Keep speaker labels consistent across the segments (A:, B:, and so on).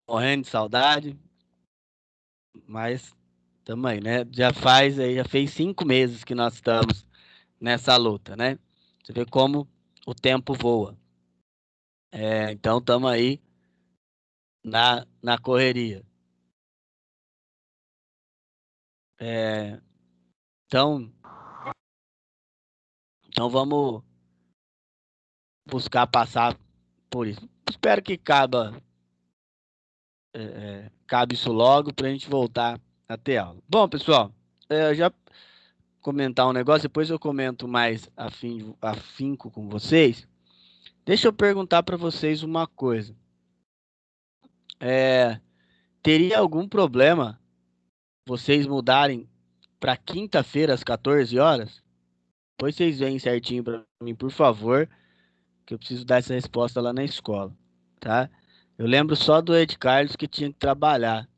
A: morrendo de saudade, mas tamo aí, né? Já fez 5 meses que nós estamos nessa luta, né? Você vê como o tempo voa. Então tamo aí na correria. É, então, então vamos buscar passar por isso. Espero que cabe isso logo para a gente voltar a ter aula. Bom, pessoal, já comentar um negócio, depois eu comento mais afinco com vocês. Deixa eu perguntar para vocês uma coisa. É, teria algum problema vocês mudarem para quinta-feira às 14 horas? Depois vocês veem certinho para mim, por favor, que eu preciso dar essa resposta lá na escola, tá? Eu lembro só do Ed Carlos que tinha que trabalhar.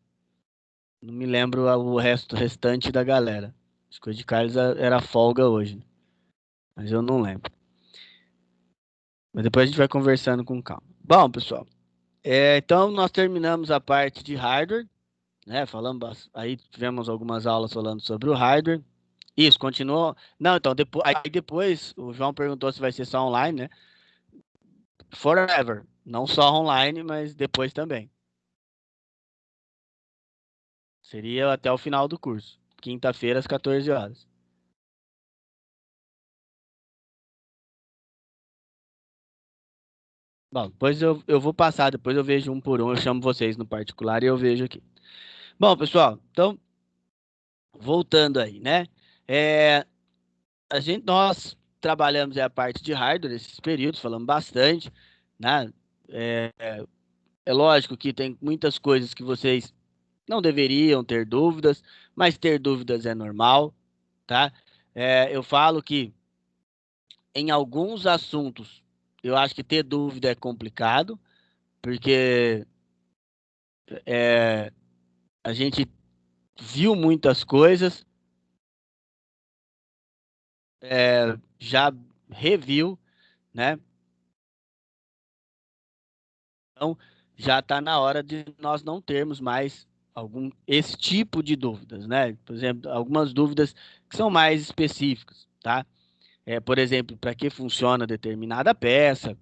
A: Não me lembro o restante da galera. Acho que o Ed Carlos era folga hoje, mas eu não lembro. Mas depois a gente vai conversando com calma. Bom, pessoal, então nós terminamos a parte de hardware, né? Aí tivemos algumas aulas falando sobre o hardware. Isso, continuou. Não, então depois o João perguntou se vai ser só online, né? Forever, não só online, mas depois também. Seria até o final do curso, quinta-feira às 14 horas. Bom, depois eu vou passar, depois eu vejo um por um, eu chamo vocês no particular e eu vejo aqui. Bom, pessoal, então voltando aí, né? É, nós trabalhamos a parte de hardware nesses períodos, falamos bastante, né? É, é lógico que tem muitas coisas que vocês não deveriam ter dúvidas, mas ter dúvidas é normal, tá? Eu falo que em alguns assuntos eu acho que ter dúvida é complicado, porque é, a gente viu muitas coisas, já reviu, né? Então, já está na hora de nós não termos mais esse tipo de dúvidas, né? Por exemplo, algumas dúvidas que são mais específicas, tá? Por exemplo, para que funciona determinada peça,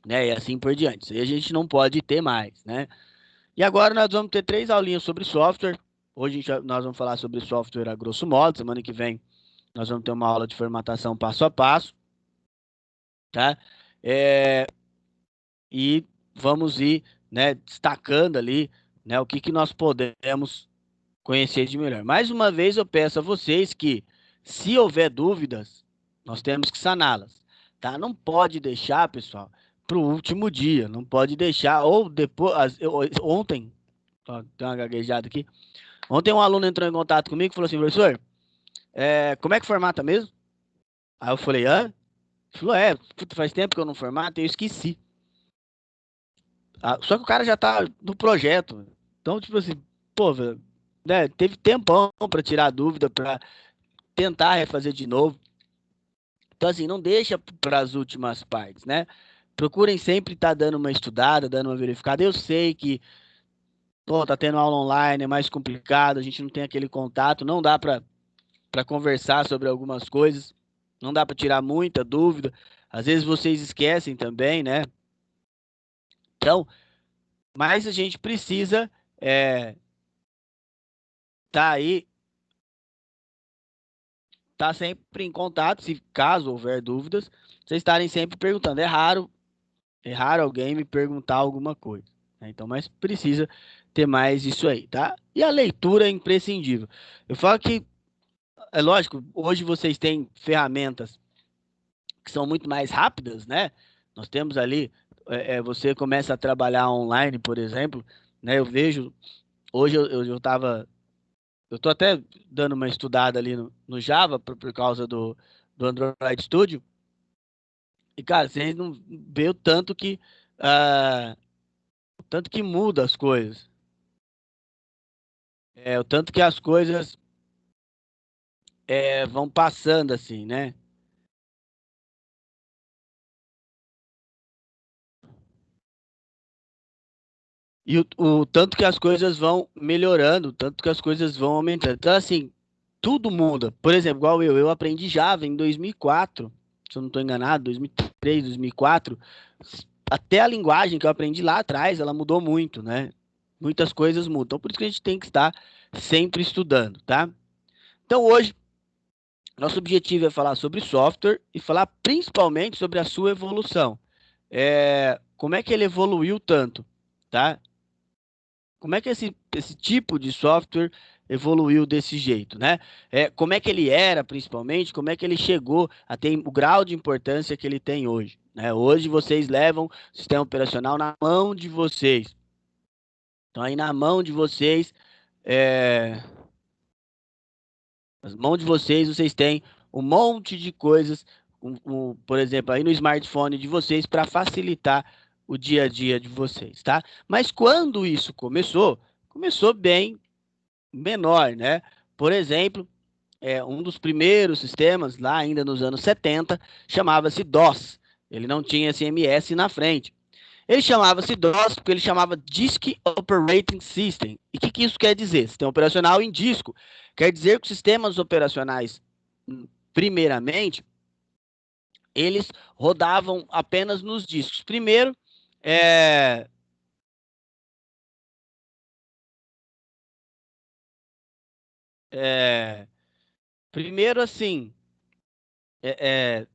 A: né? E assim por diante. Isso aí a gente não pode ter mais, né? E agora nós vamos ter 3 aulinhas sobre software. Hoje nós vamos falar sobre software a grosso modo. Semana que vem nós vamos ter uma aula de formatação passo a passo, tá? É, e vamos ir, né, destacando ali, né, o que que nós podemos conhecer de melhor. Mais uma vez eu peço a vocês que, se houver dúvidas, nós temos que saná-las, tá? Não pode deixar, pessoal, para o último dia, não pode deixar, ou depois, ontem, ó, tem uma gaguejada aqui, ontem um aluno entrou em contato comigo e falou assim, professor, como é que formata mesmo? Aí eu falei, hã? Ele falou, puta, faz tempo que eu não formato e eu esqueci. Só que o cara já tá no projeto. Então, tipo assim, pô, velho, né, teve tempão pra tirar a dúvida, pra tentar refazer de novo. Então, assim, não deixa para as últimas partes, né? Procurem sempre estar dando uma estudada, dando uma verificada. Eu sei que, pô, tá tendo aula online, é mais complicado, a gente não tem aquele contato, não dá para conversar sobre algumas coisas, não dá para tirar muita dúvida. Às vezes vocês esquecem também, né? Então, mas a gente precisa tá aí, tá sempre em contato, se caso houver dúvidas, vocês estarem sempre perguntando. É raro alguém me perguntar alguma coisa, né? Então, mas precisa ter mais isso aí, tá? E a leitura é imprescindível. Eu falo que, é lógico, hoje vocês têm ferramentas que são muito mais rápidas, né? Nós temos ali, você começa a trabalhar online, por exemplo, né? Eu vejo, hoje eu tava, eu tô até dando uma estudada ali no Java por causa do Android Studio. E, cara, vocês não vê ah, o tanto que muda as coisas. O tanto que as coisas vão passando assim, né? E o tanto que as coisas vão melhorando, tanto que as coisas vão aumentando. Então, assim, tudo muda. Por exemplo, igual eu aprendi Java em 2004, se eu não estou enganado, 2003, 2004. Até a linguagem que eu aprendi lá atrás, ela mudou muito, né? Muitas coisas mudam. Então, por isso que a gente tem que estar sempre estudando, tá? Então, hoje, nosso objetivo é falar sobre software e falar principalmente sobre a sua evolução. Como é que ele evoluiu tanto, tá? Como é que esse tipo de software evoluiu desse jeito, né? Como é que ele era, principalmente, como é que ele chegou a ter o grau de importância que ele tem hoje, né? Hoje vocês levam o sistema operacional na mão de vocês. Então, aí na mão de vocês, é, nas mãos de vocês, vocês têm um monte de coisas, por exemplo, aí no smartphone de vocês, para facilitar o dia a dia de vocês, tá? Mas quando isso começou, começou bem menor, né? Por exemplo, um dos primeiros sistemas, lá ainda nos anos 70, chamava-se DOS. Ele não tinha esse MS na frente. Ele chamava-se DOS porque ele chamava Disk Operating System. E o que isso quer dizer? Sistema operacional em disco. Quer dizer que os sistemas operacionais, primeiramente, eles rodavam apenas nos discos. Primeiro, é, é, primeiro assim, é, é,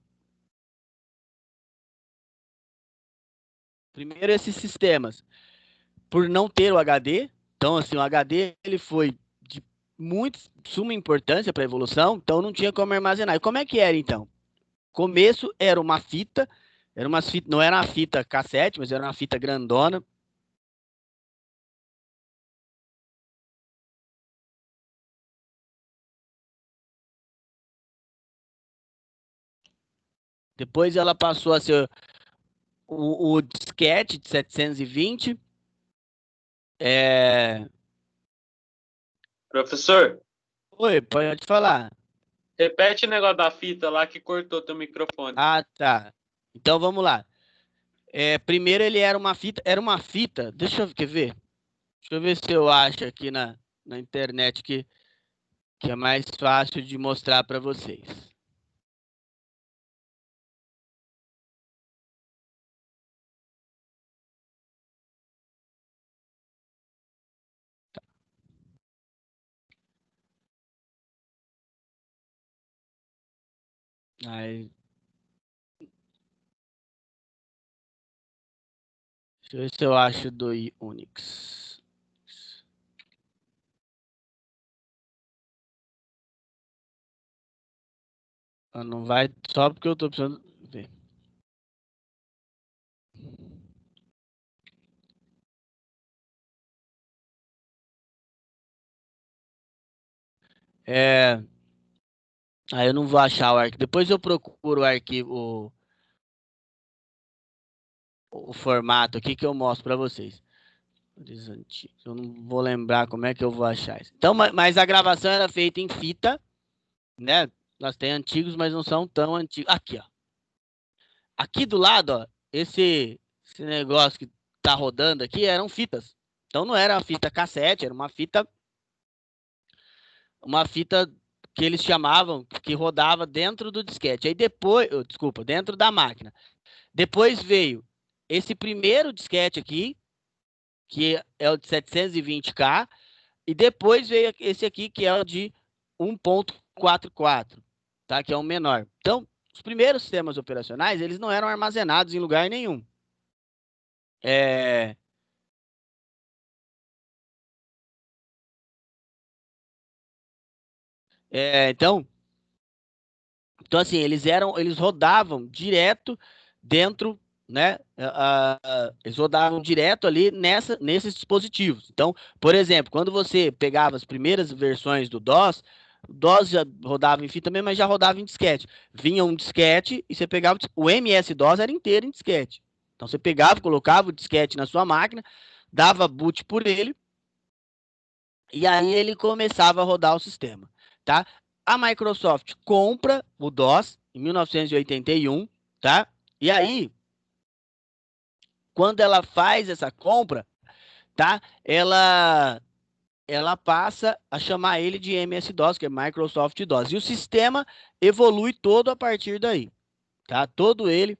A: primeiro esses sistemas, por não ter o HD, então assim, o HD ele foi de muito suma importância para a evolução, então não tinha como armazenar. E como é que era então? Começo era uma fita, não era uma fita cassete, mas era uma fita grandona. Depois ela passou a ser o disquete de 720. É...
B: Professor,
A: Oi, pode falar.
B: repete o negócio da fita lá que cortou teu microfone.
A: Ah, tá. Então vamos lá. Primeiro ele era uma fita. Quer ver? Deixa eu ver se eu acho aqui na internet que é mais fácil de mostrar para vocês. Aí, deixa eu ver se eu acho do Unix. Ah, não vai só porque eu tô precisando ver. É, aí eu não vou achar o arquivo. Depois eu procuro o arquivo, o formato aqui que eu mostro para vocês. Eu não vou lembrar como é que eu vou achar isso. Então, mas a gravação era feita em fita, né? Nós temos antigos, mas não são tão antigos. Aqui, ó. Aqui do lado, ó, esse negócio que tá rodando aqui eram fitas. Então não era uma fita cassete, era uma fita que eles chamavam que rodava dentro do disquete. Aí depois, desculpa, dentro da máquina. Depois veio esse primeiro disquete aqui, que é o de 720K, e depois veio esse aqui, que é o de 1.44, tá? Que é o menor. Então, os primeiros sistemas operacionais, eles não eram armazenados em lugar nenhum. É, então, assim, eles rodavam direto dentro, né? Eles rodavam direto ali nesses dispositivos. Então, por exemplo, quando você pegava as primeiras versões do DOS, o DOS já rodava em fita também, mas já rodava em disquete. Vinha um disquete e você pegava o MS-DOS era inteiro em disquete. Então você pegava, colocava o disquete na sua máquina, dava boot por ele e aí ele começava a rodar o sistema, tá? A Microsoft compra o DOS em 1981, tá? E aí, quando ela faz essa compra, tá? Ela passa a chamar ele de MS-DOS, que é Microsoft DOS. E o sistema evolui todo a partir daí, tá? Todo ele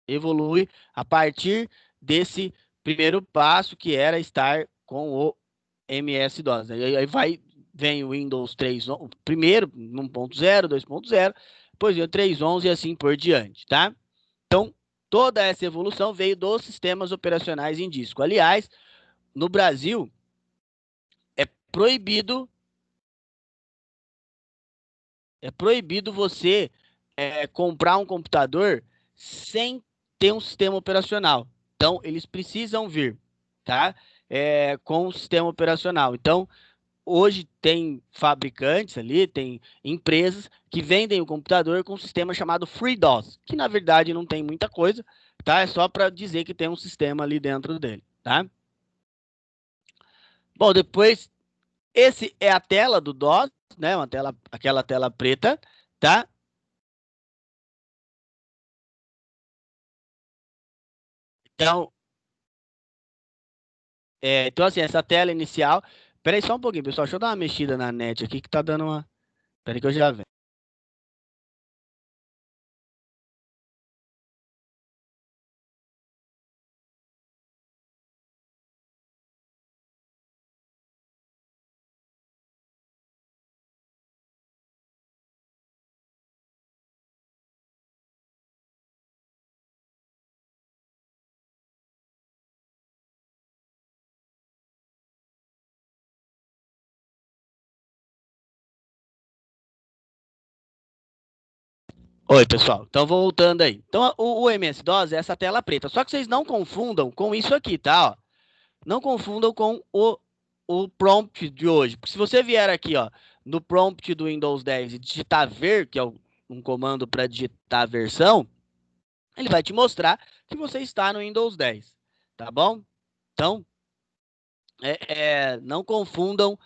A: evolui a partir desse primeiro passo, que era estar com o MS-DOS. Aí vem o Windows 3, primeiro 1.0, 2.0, depois veio o 3.11 e assim por diante, tá? Então, toda essa evolução veio dos sistemas operacionais em disco. Aliás, no Brasil, é proibido você comprar um computador sem ter um sistema operacional. Então, eles precisam vir, tá? Com o sistema operacional. Então, hoje tem fabricantes ali, tem empresas que vendem o computador com um sistema chamado FreeDOS, que na verdade não tem muita coisa, tá? É só para dizer que tem um sistema ali dentro dele, tá? Bom, depois, esse é a tela do DOS, né? Aquela tela preta, tá? Então, então, assim, essa tela inicial. Peraí só um pouquinho, pessoal. Deixa eu dar uma mexida na net aqui que tá dando uma. Peraí que eu já venho. Oi, pessoal. Então, voltando aí. Então, o MS-DOS é essa tela preta. Só que vocês não confundam com isso aqui, tá? Ó. Não confundam com o prompt de hoje. Porque se você vier aqui, ó, no prompt do Windows 10 e digitar ver, que é um comando para digitar a versão, ele vai te mostrar que você está no Windows 10, tá bom? Então, não confundam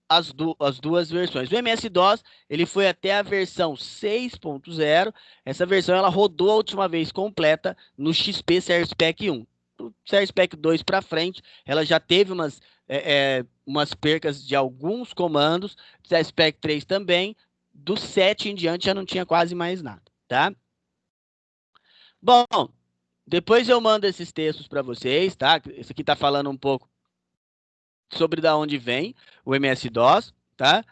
A: as duas versões. O MS-DOS, ele foi até a versão 6.0. Essa versão ela rodou a última vez completa no XP Service Pack 1. Do Service Pack 2 para frente, ela já teve umas percas de alguns comandos. Service Pack 3 também. Do 7 em diante já não tinha quase mais nada, tá? Bom, depois eu mando esses textos para vocês, tá? Esse aqui está falando um pouco sobre da onde vem o MS-DOS, tá?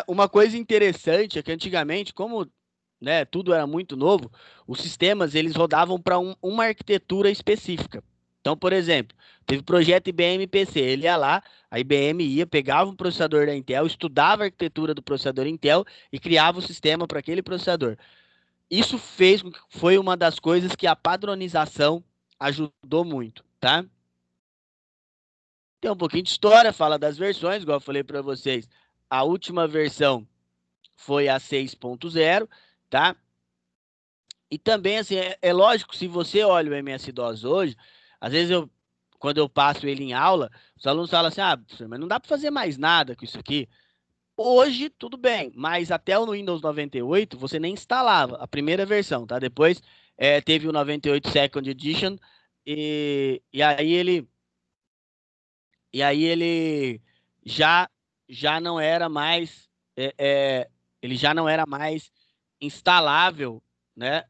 A: Uma coisa interessante é que antigamente, como, né, tudo era muito novo, os sistemas eles rodavam para uma arquitetura específica. Então, por exemplo, teve o projeto IBM PC, ele ia lá, a IBM ia, pegava um processador da Intel, estudava a arquitetura do processador Intel e criava o sistema para aquele processador. Isso foi uma das coisas que a padronização ajudou muito, tá? Tem um pouquinho de história, fala das versões, igual eu falei para vocês. A última versão foi a 6.0, tá? E também, assim, é lógico, se você olha o MS-DOS hoje, às vezes quando eu passo ele em aula, os alunos falam assim, professor, mas não dá para fazer mais nada com isso aqui. Hoje, tudo bem, mas até o Windows 98, você nem instalava a primeira versão, tá? Depois teve o 98 Second Edition, e aí ele já, já não era mais, é, é, ele já não era mais instalável, né?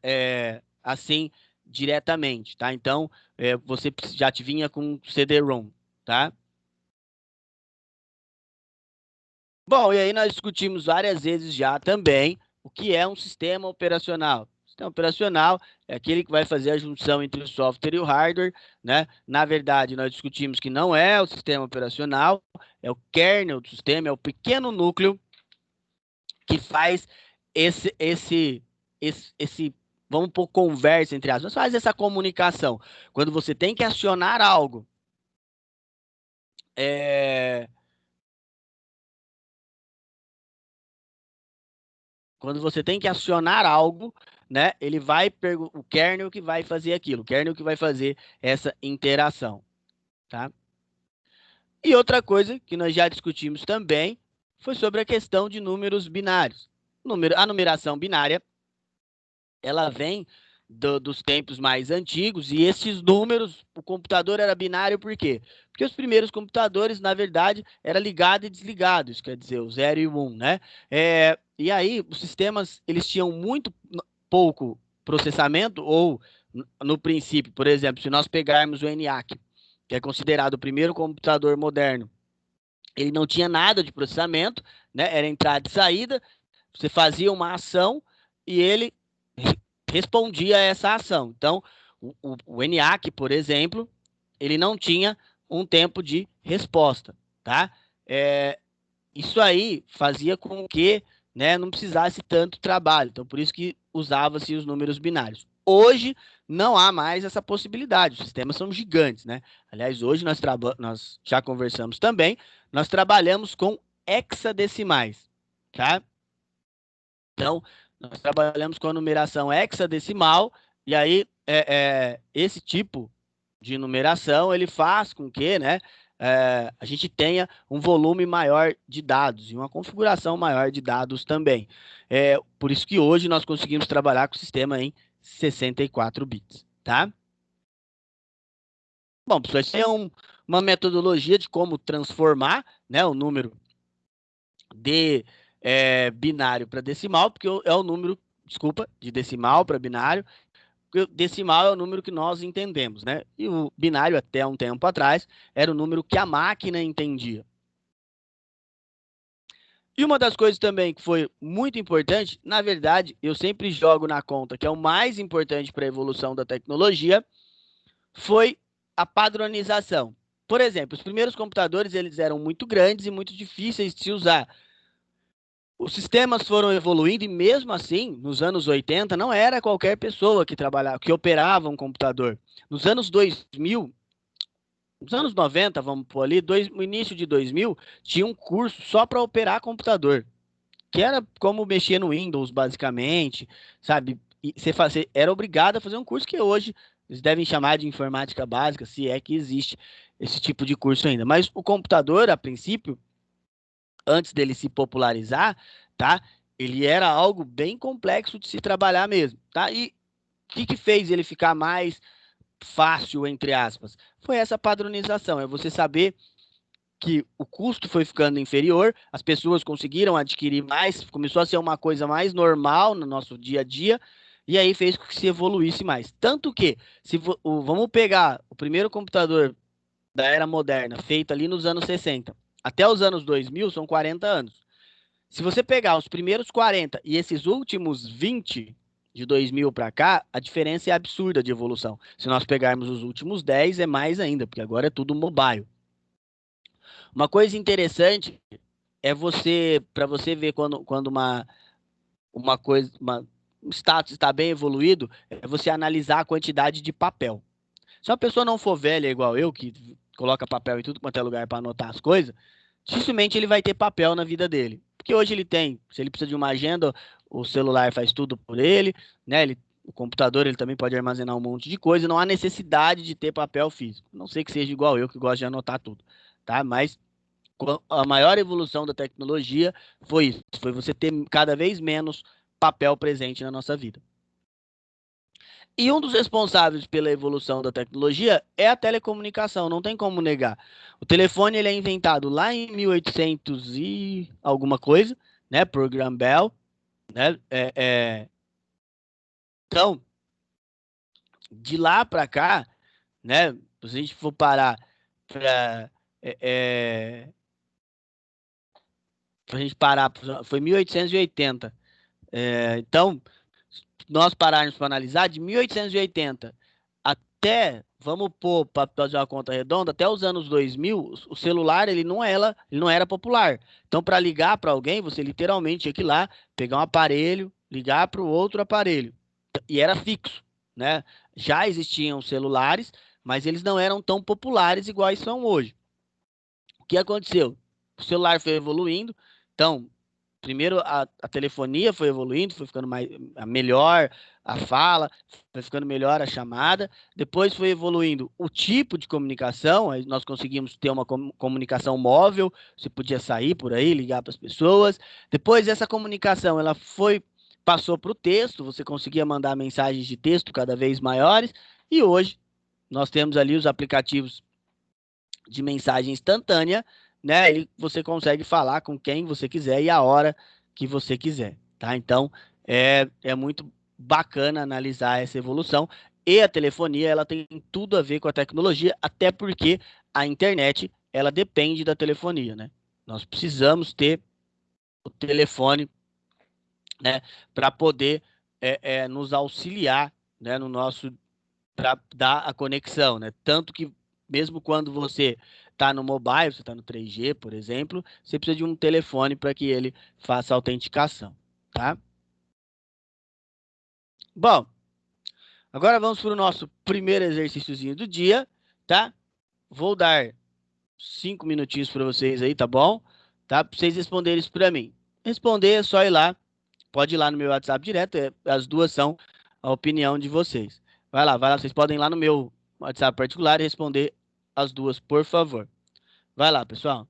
A: Assim, diretamente, tá? Então, você já te vinha com CD-ROM, tá? Bom, e aí nós discutimos várias vezes já também o que é um sistema operacional. Sistema operacional é aquele que vai fazer a junção entre o software e o hardware, né? Na verdade, nós discutimos que não é o sistema operacional, é o kernel do sistema, é o pequeno núcleo que faz esse vamos pôr conversa entre aspas, faz essa comunicação. Quando você tem que acionar algo, é, quando você tem que acionar algo, né? Ele vai o kernel que vai fazer aquilo, o kernel que vai fazer essa interação, tá? E outra coisa que nós já discutimos também foi sobre a questão de números binários. A numeração binária, ela vem dos tempos mais antigos, e esses números, o computador era binário por quê? Porque os primeiros computadores, na verdade, era ligado e desligado, isso quer dizer, o 0 e o 1, né? E aí, os sistemas, eles tinham muito pouco processamento, ou, no princípio, por exemplo, se nós pegarmos o ENIAC, que é considerado o primeiro computador moderno, ele não tinha nada de processamento, né? Era entrada e saída, você fazia uma ação e ele respondia a essa ação. Então, o ENIAC, por exemplo, ele não tinha um tempo de resposta, tá? Isso aí fazia com que, né, não precisasse tanto trabalho. Então, por isso que usava-se os números binários. Hoje, não há mais essa possibilidade. Os sistemas são gigantes, né? Aliás, hoje nós já conversamos também, nós trabalhamos com hexadecimais, tá? Então, nós trabalhamos com a numeração hexadecimal, e aí esse tipo de numeração, ele faz com que, né, a gente tenha um volume maior de dados e uma configuração maior de dados também. Por isso que hoje nós conseguimos trabalhar com o sistema em 64 bits, tá? Bom, pessoal, isso é uma metodologia de como transformar, né, o número de binário para decimal, porque é o número, desculpa, de decimal para binário, porque o decimal é o número que nós entendemos, né? E o binário, até um tempo atrás, era o número que a máquina entendia. E uma das coisas também que foi muito importante, na verdade, eu sempre jogo na conta que é o mais importante para a evolução da tecnologia, foi a padronização. Por exemplo, os primeiros computadores eles eram muito grandes e muito difíceis de se usar. Os sistemas foram evoluindo e mesmo assim, nos anos 80, não era qualquer pessoa que trabalhava, que operava um computador. Nos anos 2000, nos anos 90, vamos por ali, no início de 2000, tinha um curso só para operar computador, que era como mexer no Windows, basicamente, sabe? E você era obrigado a fazer um curso que hoje eles devem chamar de informática básica, se é que existe esse tipo de curso ainda. Mas o computador, a princípio, antes dele se popularizar, tá? Ele era algo bem complexo de se trabalhar mesmo, tá? E o que fez ele ficar mais fácil, entre aspas? Foi essa padronização, é você saber que o custo foi ficando inferior, as pessoas conseguiram adquirir mais, começou a ser uma coisa mais normal no nosso dia a dia, e aí fez com que se evoluísse mais. Tanto que, vamos pegar o primeiro computador da era moderna, feito ali nos anos 60, até os anos 2000, são 40 anos. Se você pegar os primeiros 40 e esses últimos 20 de 2000 para cá, a diferença é absurda de evolução. Se nós pegarmos os últimos 10, é mais ainda, porque agora é tudo mobile. Uma coisa interessante é para você ver quando um status está bem evoluído, é você analisar a quantidade de papel. Se uma pessoa não for velha igual eu, que coloca papel em tudo quanto é lugar para anotar as coisas, dificilmente ele vai ter papel na vida dele. Porque hoje ele tem, se ele precisa de uma agenda, o celular faz tudo por ele, né? O computador ele também pode armazenar um monte de coisa, não há necessidade de ter papel físico. Não sei que seja igual eu, que gosto de anotar tudo, tá? Mas a maior evolução da tecnologia foi isso, foi você ter cada vez menos papel presente na nossa vida. E um dos responsáveis pela evolução da tecnologia é a telecomunicação, não tem como negar. O telefone ele é inventado lá em 1800 e alguma coisa, né, por Graham Bell, né? Então, de lá para cá, né, se a gente for parar para a gente parar, foi 1880. Então, nós pararmos para analisar, de 1880 até, vamos pôr para fazer uma conta redonda, até os anos 2000, o celular ele não era popular. Então, para ligar para alguém, você literalmente tinha que ir lá, pegar um aparelho, ligar para o outro aparelho. E era fixo, né? Já existiam celulares, mas eles não eram tão populares iguais são hoje. O que aconteceu? O celular foi evoluindo, então primeiro a telefonia foi evoluindo, foi ficando melhor a fala, foi ficando melhor a chamada. Depois foi evoluindo o tipo de comunicação, aí nós conseguimos ter uma comunicação móvel, você podia sair por aí, ligar para as pessoas. Depois essa comunicação ela foi passou para o texto, você conseguia mandar mensagens de texto cada vez maiores, e hoje nós temos ali os aplicativos de mensagem instantânea, né? E você consegue falar com quem você quiser e a hora que você quiser, tá? Então, é muito bacana analisar essa evolução. E a telefonia, ela tem tudo a ver com a tecnologia, até porque a internet, ela depende da telefonia, né? Nós precisamos ter o telefone, né, para poder nos auxiliar, né, no nosso para dar a conexão, né? Tanto que mesmo quando você está no mobile, você está no 3G, por exemplo, você precisa de um telefone para que ele faça a autenticação, tá? Bom, agora vamos para o nosso primeiro exercíciozinho do dia, tá? Vou dar 5 minutinhos para vocês aí, tá bom? Tá? Para vocês responderem isso para mim. Responder é só ir lá, pode ir lá no meu WhatsApp direto, as duas são a opinião de vocês. Vai lá, vocês podem ir lá no meu WhatsApp particular e responder as duas, por favor. Vai lá, pessoal.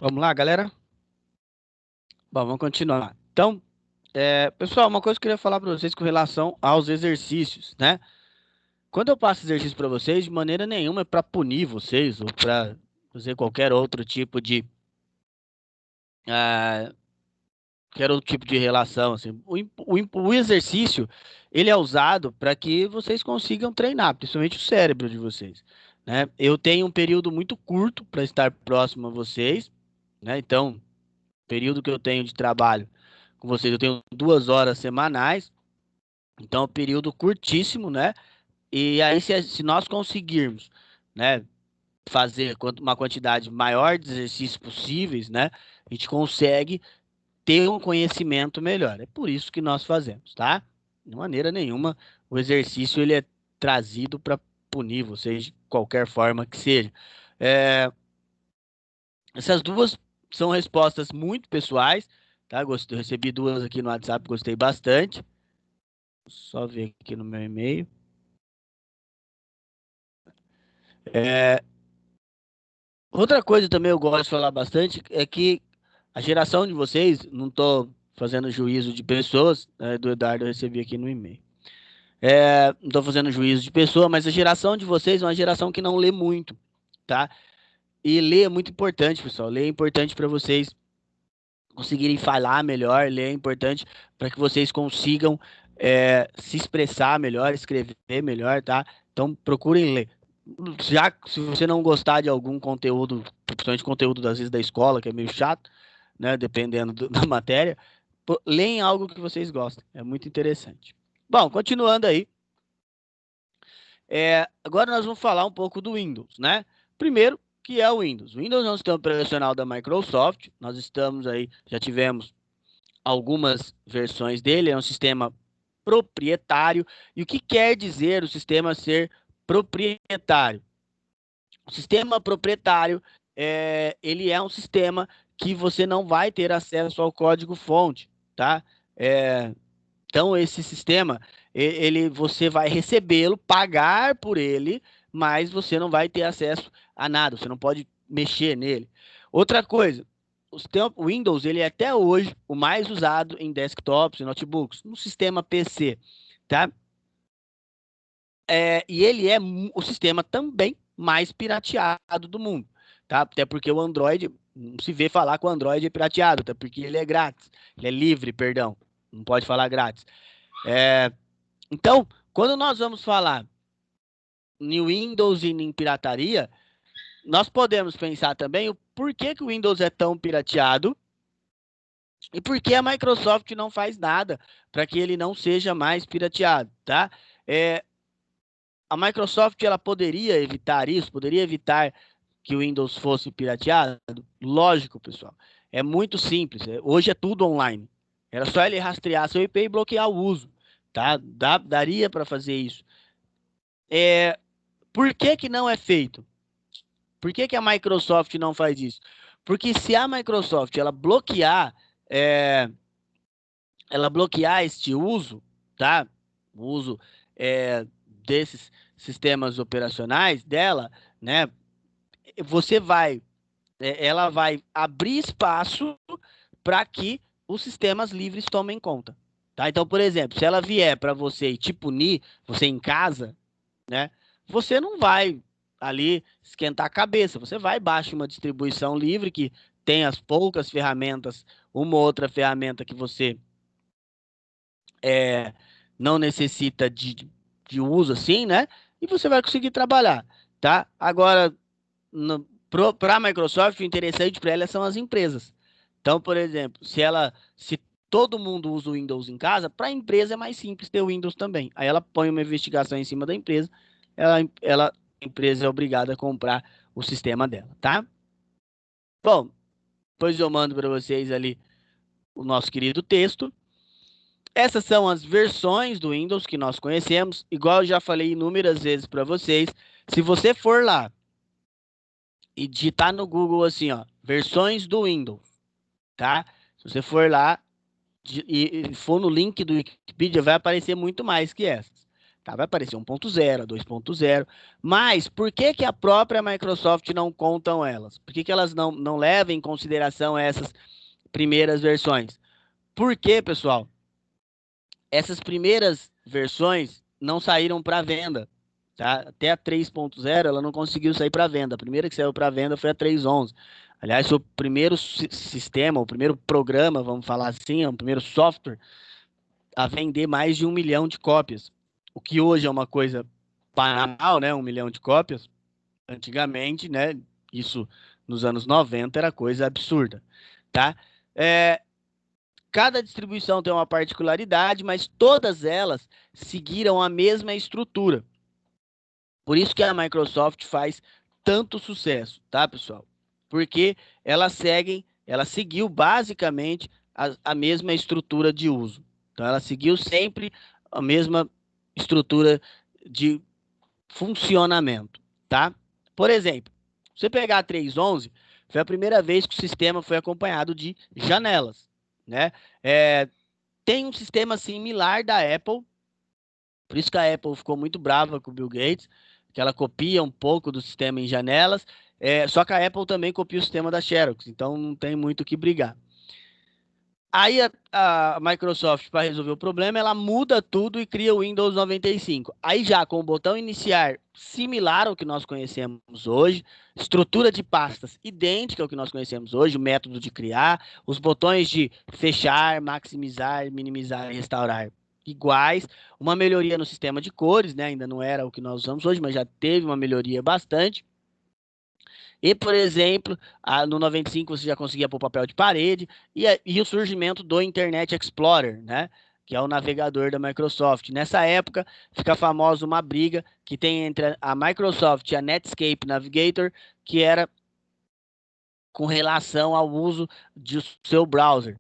A: Vamos lá, galera? Bom, vamos continuar. Então, pessoal, uma coisa que eu queria falar para vocês com relação aos exercícios, né? Quando eu passo exercício para vocês, de maneira nenhuma é para punir vocês ou para fazer ah, qualquer outro tipo de relação. Assim. O exercício ele é usado para que vocês consigam treinar, principalmente o cérebro de vocês, né? Eu tenho um período muito curto para estar próximo a vocês, né? Então, o período que eu tenho de trabalho com vocês, eu tenho 2 horas semanais, então é um período curtíssimo, né? E aí, se nós conseguirmos, né, fazer uma quantidade maior de exercícios possíveis, né, a gente consegue ter um conhecimento melhor. É por isso que nós fazemos, tá? De maneira nenhuma, o exercício ele é trazido para punir vocês de qualquer forma que seja. É, essas duas são respostas muito pessoais, tá? Gostei, recebi duas aqui no WhatsApp, gostei bastante. Só ver aqui no meu e-mail. É, outra coisa também eu gosto de falar bastante é que a geração de vocês, não estou fazendo juízo de pessoas, né, do Eduardo eu recebi aqui no e-mail. Não estou fazendo juízo de pessoa, mas a geração de vocês é uma geração que não lê muito, tá? E ler é muito importante, pessoal. Ler é importante para vocês conseguirem falar melhor, ler é importante para que vocês consigam se expressar melhor, escrever melhor, tá? Então procurem ler. Já se você não gostar de algum conteúdo, principalmente conteúdo às vezes da escola, que é meio chato, né? Dependendo da matéria, leem algo que vocês gostem. É muito interessante. Bom, continuando aí. Agora nós vamos falar um pouco do Windows, né? Primeiro, que é o Windows. O Windows é um sistema operacional da Microsoft. Nós estamos aí, já tivemos algumas versões dele. É um sistema proprietário. E o que quer dizer o sistema ser proprietário? O sistema proprietário, ele é um sistema que você não vai ter acesso ao código-fonte, tá? É, então, esse sistema, você vai recebê-lo, pagar por ele, mas você não vai ter acesso a nada, você não pode mexer nele. Outra coisa, o Windows, ele é até hoje o mais usado em desktops e notebooks, no sistema PC, tá? E ele é o sistema também mais pirateado do mundo, tá? Até porque o Android, não se vê falar que o Android é pirateado, até porque ele é grátis, ele é livre, perdão, não pode falar grátis. Então, quando nós vamos falar em Windows e em pirataria, nós podemos pensar também o porquê que o Windows é tão pirateado e por que a Microsoft não faz nada para que ele não seja mais pirateado, tá? É, a Microsoft ela poderia evitar isso, poderia evitar que o Windows fosse pirateado? Lógico, pessoal. É muito simples. Hoje é tudo online. Era só ele rastrear seu IP e bloquear o uso, tá? Daria para fazer isso. Por que que não é feito? Por que que a Microsoft não faz isso? Porque se a Microsoft é, ela bloquear este uso, tá? O uso desses sistemas operacionais dela, né? Você vai, ela vai abrir espaço para que os sistemas livres tomem conta, tá? Então, por exemplo, se ela vier para você e te punir, você em casa, né? Você não vai ali esquentar a cabeça. Você vai baixa uma distribuição livre que tem as poucas ferramentas, uma ou outra ferramenta que você não necessita de uso assim, né? E você vai conseguir trabalhar, tá? Agora, para a Microsoft, o interessante para ela são as empresas. Então, por exemplo, se todo mundo usa o Windows em casa, para a empresa é mais simples ter o Windows também. Aí ela põe uma investigação em cima da empresa, a empresa é obrigada a comprar o sistema dela, tá? Bom, depois eu mando para vocês ali o nosso querido texto. Essas são as versões do Windows que nós conhecemos. Igual eu já falei inúmeras vezes para vocês, se você for lá e digitar no Google assim, ó, versões do Windows, tá? Se você for lá e for no link do Wikipedia, vai aparecer muito mais que essas, Tá? Vai aparecer 1.0, 2.0. Mas por que que a própria Microsoft não contam elas? Por que que elas não levam em consideração essas primeiras versões? Porque, pessoal, essas primeiras versões não saíram para venda. Tá? Até a 3.0 ela não conseguiu sair para venda. A primeira que saiu para venda foi a 3.11. Aliás, foi o primeiro sistema, o primeiro programa, vamos falar assim, o primeiro software a vender mais de 1 milhão de cópias. O que hoje é uma coisa banal, né? 1 milhão de cópias. Antigamente, né? Isso nos anos 90 era coisa absurda, tá? Cada distribuição tem uma particularidade, mas todas elas seguiram a mesma estrutura. Por isso que a Microsoft faz tanto sucesso, tá, pessoal? Porque ela seguiu basicamente a mesma estrutura de uso. Então, ela seguiu sempre a mesma estrutura de funcionamento, tá? Por exemplo, se você pegar a 3.11, foi a primeira vez que o sistema foi acompanhado de janelas, né? Tem um sistema similar da Apple, por isso que a Apple ficou muito brava com o Bill Gates, que ela copia um pouco do sistema em janelas, só que a Apple também copia o sistema da Xerox, então não tem muito o que brigar. Aí a Microsoft, para resolver o problema, ela muda tudo e cria o Windows 95. Aí já com o botão iniciar similar ao que nós conhecemos hoje, estrutura de pastas idêntica ao que nós conhecemos hoje, o método de criar, os botões de fechar, maximizar, minimizar e restaurar iguais, uma melhoria no sistema de cores, né? Ainda não era o que nós usamos hoje, mas já teve uma melhoria bastante. E, por exemplo, no 95 você já conseguia pôr papel de parede e o surgimento do Internet Explorer, né? Que é o navegador da Microsoft. Nessa época, fica famosa uma briga que tem entre a Microsoft e a Netscape Navigator, que era com relação ao uso do seu browser.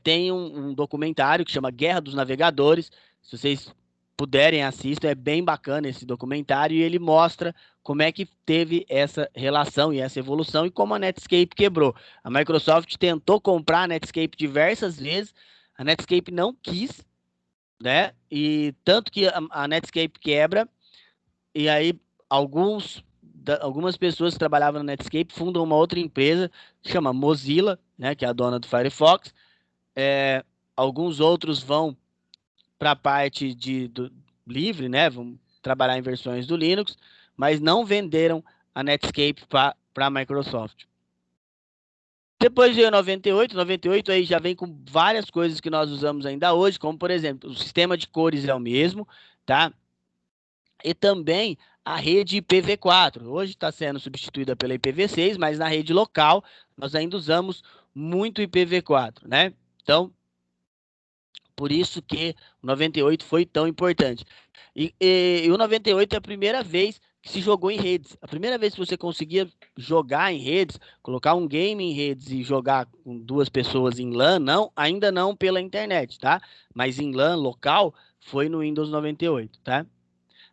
A: Tem um documentário que chama Guerra dos Navegadores. Se vocês puderem, assistam. É bem bacana esse documentário e ele mostra como é que teve essa relação e essa evolução e como a Netscape quebrou. A Microsoft tentou comprar a Netscape diversas vezes, a Netscape não quis, né? E tanto que a Netscape quebra, e aí algumas pessoas que trabalhavam na Netscape fundam uma outra empresa que chama Mozilla, né? Que é a dona do Firefox. Alguns outros vão para a parte do livre, né? Vão trabalhar em versões do Linux, mas não venderam a Netscape para a Microsoft. Depois veio 98, 98 aí já vem com várias coisas que nós usamos ainda hoje, como por exemplo, o sistema de cores é o mesmo, tá? E também a rede IPv4. Hoje está sendo substituída pela IPv6, mas na rede local nós ainda usamos muito IPv4, né? Então, por isso que o 98 foi tão importante. E o 98 é a primeira vez que se jogou em redes. A primeira vez que você conseguia jogar em redes, colocar um game em redes e jogar com duas pessoas em LAN, não, ainda não pela internet, tá? Mas em LAN local foi no Windows 98, tá?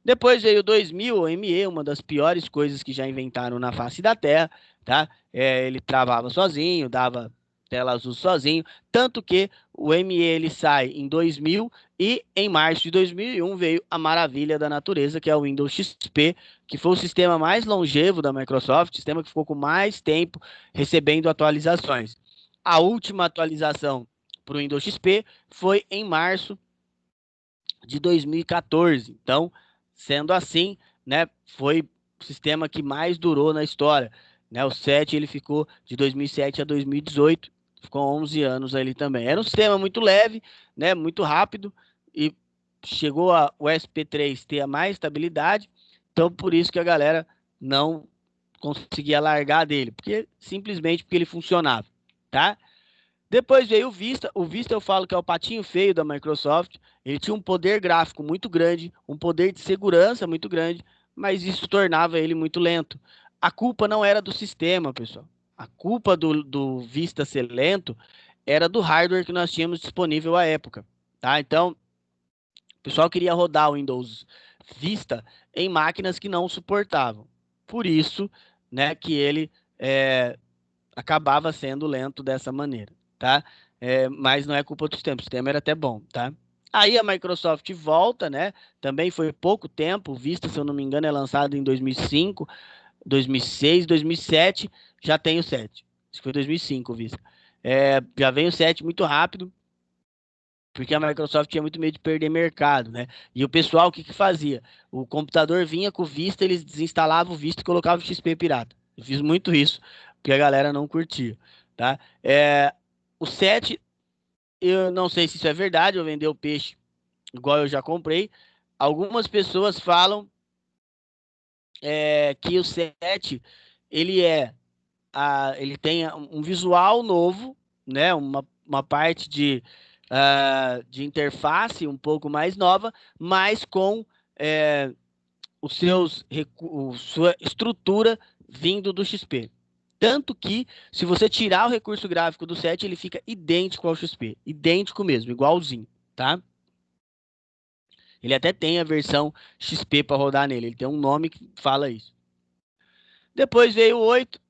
A: Depois veio o 2000, o ME, uma das piores coisas que já inventaram na face da Terra, tá? Ele travava sozinho, dava tela azul sozinho, tanto que o ME ele sai em 2000 e em março de 2001 veio a maravilha da natureza, que é o Windows XP, que foi o sistema mais longevo da Microsoft, sistema que ficou com mais tempo recebendo atualizações. A última atualização para o Windows XP foi em março de 2014. Então, sendo assim, né, foi o sistema que mais durou na história, né? O 7 ele ficou de 2007 a 2018, ficou 11 anos ali também. Era um sistema muito leve, né, muito rápido e chegou o SP3 ter a mais estabilidade, então por isso que a galera não conseguia largar dele, porque simplesmente porque ele funcionava, tá? Depois veio o Vista. O Vista eu falo que é o patinho feio da Microsoft. Ele tinha um poder gráfico muito grande, um poder de segurança muito grande, mas isso tornava ele muito lento. A culpa não era do sistema, pessoal. A culpa do Vista ser lento era do hardware que nós tínhamos disponível à época, tá? Então, o pessoal queria rodar o Windows Vista em máquinas que não suportavam. Por isso, né, que ele acabava sendo lento dessa maneira, tá? Mas não é culpa do sistema, o sistema era até bom, tá? Aí a Microsoft volta, né? Também foi pouco tempo. O Vista, se eu não me engano, é lançado em 2005, 2006, 2007. Já tem o 7. Acho que foi 2005 o Vista. Já vem o 7 muito rápido, porque a Microsoft tinha muito medo de perder mercado, né? E o pessoal, o que que fazia? O computador vinha com o Vista, eles desinstalavam o Vista e colocavam o XP pirata. Eu fiz muito isso, porque a galera não curtia, tá? O 7, eu não sei se isso é verdade, eu vender o peixe igual eu já comprei. Algumas pessoas falam que o 7 ele ele tem um visual novo, né? Uma parte de interface um pouco mais nova, mas com é, sua estrutura vindo do XP. Tanto que, se você tirar o recurso gráfico do 7, ele fica idêntico ao XP. Idêntico mesmo, igualzinho, tá? Ele até tem a versão XP para rodar nele. Ele tem um nome que fala isso. Depois veio o 8.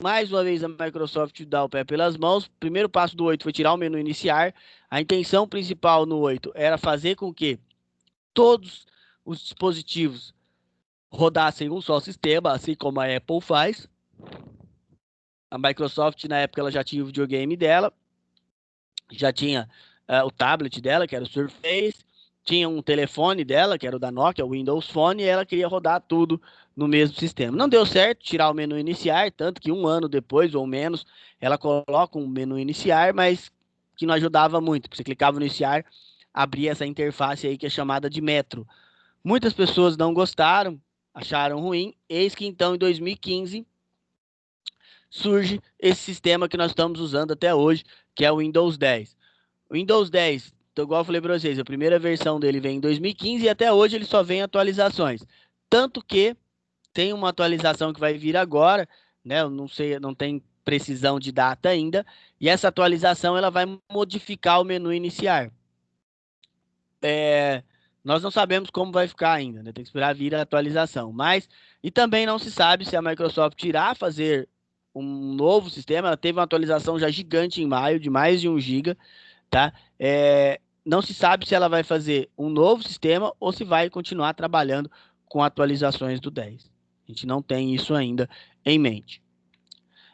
A: Mais uma vez a Microsoft dá o pé pelas mãos. O primeiro passo do 8 foi tirar o menu iniciar. A intenção principal no 8 era fazer com que todos os dispositivos rodassem um só sistema, assim como a Apple faz. A Microsoft, na época, ela já tinha o videogame dela, já tinha o tablet dela, que era o Surface, tinha um telefone dela, que era o da Nokia, o Windows Phone, e ela queria rodar tudo no mesmo sistema. Não deu certo tirar o menu iniciar, tanto que um ano depois ou menos ela coloca um menu iniciar, mas que não ajudava muito. Você clicava no iniciar, abria essa interface aí que é chamada de Metro. Muitas pessoas não gostaram, acharam ruim. Eis que então em 2015 surge esse sistema que nós estamos usando até hoje, que é o Windows 10. O Windows 10, então, igual eu falei para vocês, a primeira versão dele vem em 2015 e até hoje ele só vem atualizações. Tanto que tem uma atualização que vai vir agora, né? Eu não sei, não tem precisão de data ainda, e essa atualização ela vai modificar o menu iniciar. É, nós não sabemos como vai ficar ainda, né? Tem que esperar vir a atualização. Mas, e também não se sabe se a Microsoft irá fazer um novo sistema. Ela teve uma atualização já gigante em maio, de mais de 1 GB, tá? Não se sabe se ela vai fazer um novo sistema ou se vai continuar trabalhando com atualizações do 10. A gente não tem isso ainda em mente.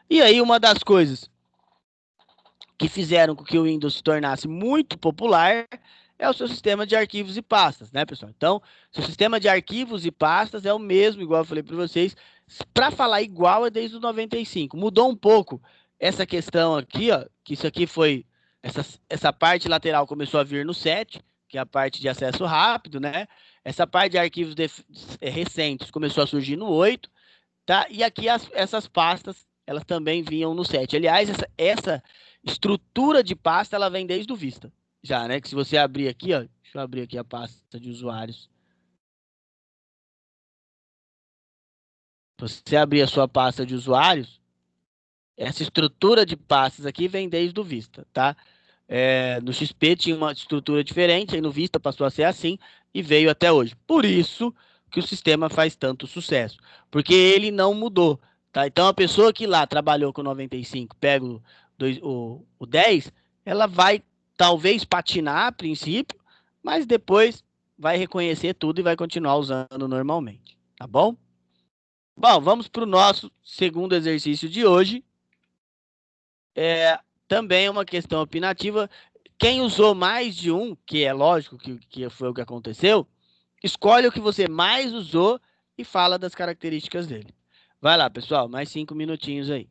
A: E aí, uma das coisas que fizeram com que o Windows se tornasse muito popular é o seu sistema de arquivos e pastas, né, pessoal? Então, seu sistema de arquivos e pastas é o mesmo, igual eu falei para vocês. Para falar igual é desde o 95. Mudou um pouco essa questão aqui, ó, que isso aqui foi essa parte lateral começou a vir no 7, que é a parte de acesso rápido, né? Essa parte de arquivos recentes começou a surgir no 8, tá? E aqui essas pastas, elas também vinham no 7. Aliás, essa estrutura de pasta, ela vem desde o Vista. Já, né? Que se você abrir aqui, ó, deixa eu abrir aqui a pasta de usuários. Se você abrir a sua pasta de usuários, essa estrutura de pastas aqui vem desde o Vista, tá? No XP tinha uma estrutura diferente, aí no Vista passou a ser assim e veio até hoje. Por isso que o sistema faz tanto sucesso, porque ele não mudou, tá? Então a pessoa que lá trabalhou com 95, pega o 10, ela vai talvez patinar a princípio, mas depois vai reconhecer tudo e vai continuar usando normalmente, tá bom? Bom, vamos para o nosso segundo exercício de hoje. Também é uma questão opinativa. Quem usou mais de um, que é lógico que foi o que aconteceu, escolhe o que você mais usou e fala das características dele. Vai lá, pessoal, mais 5 minutinhos aí.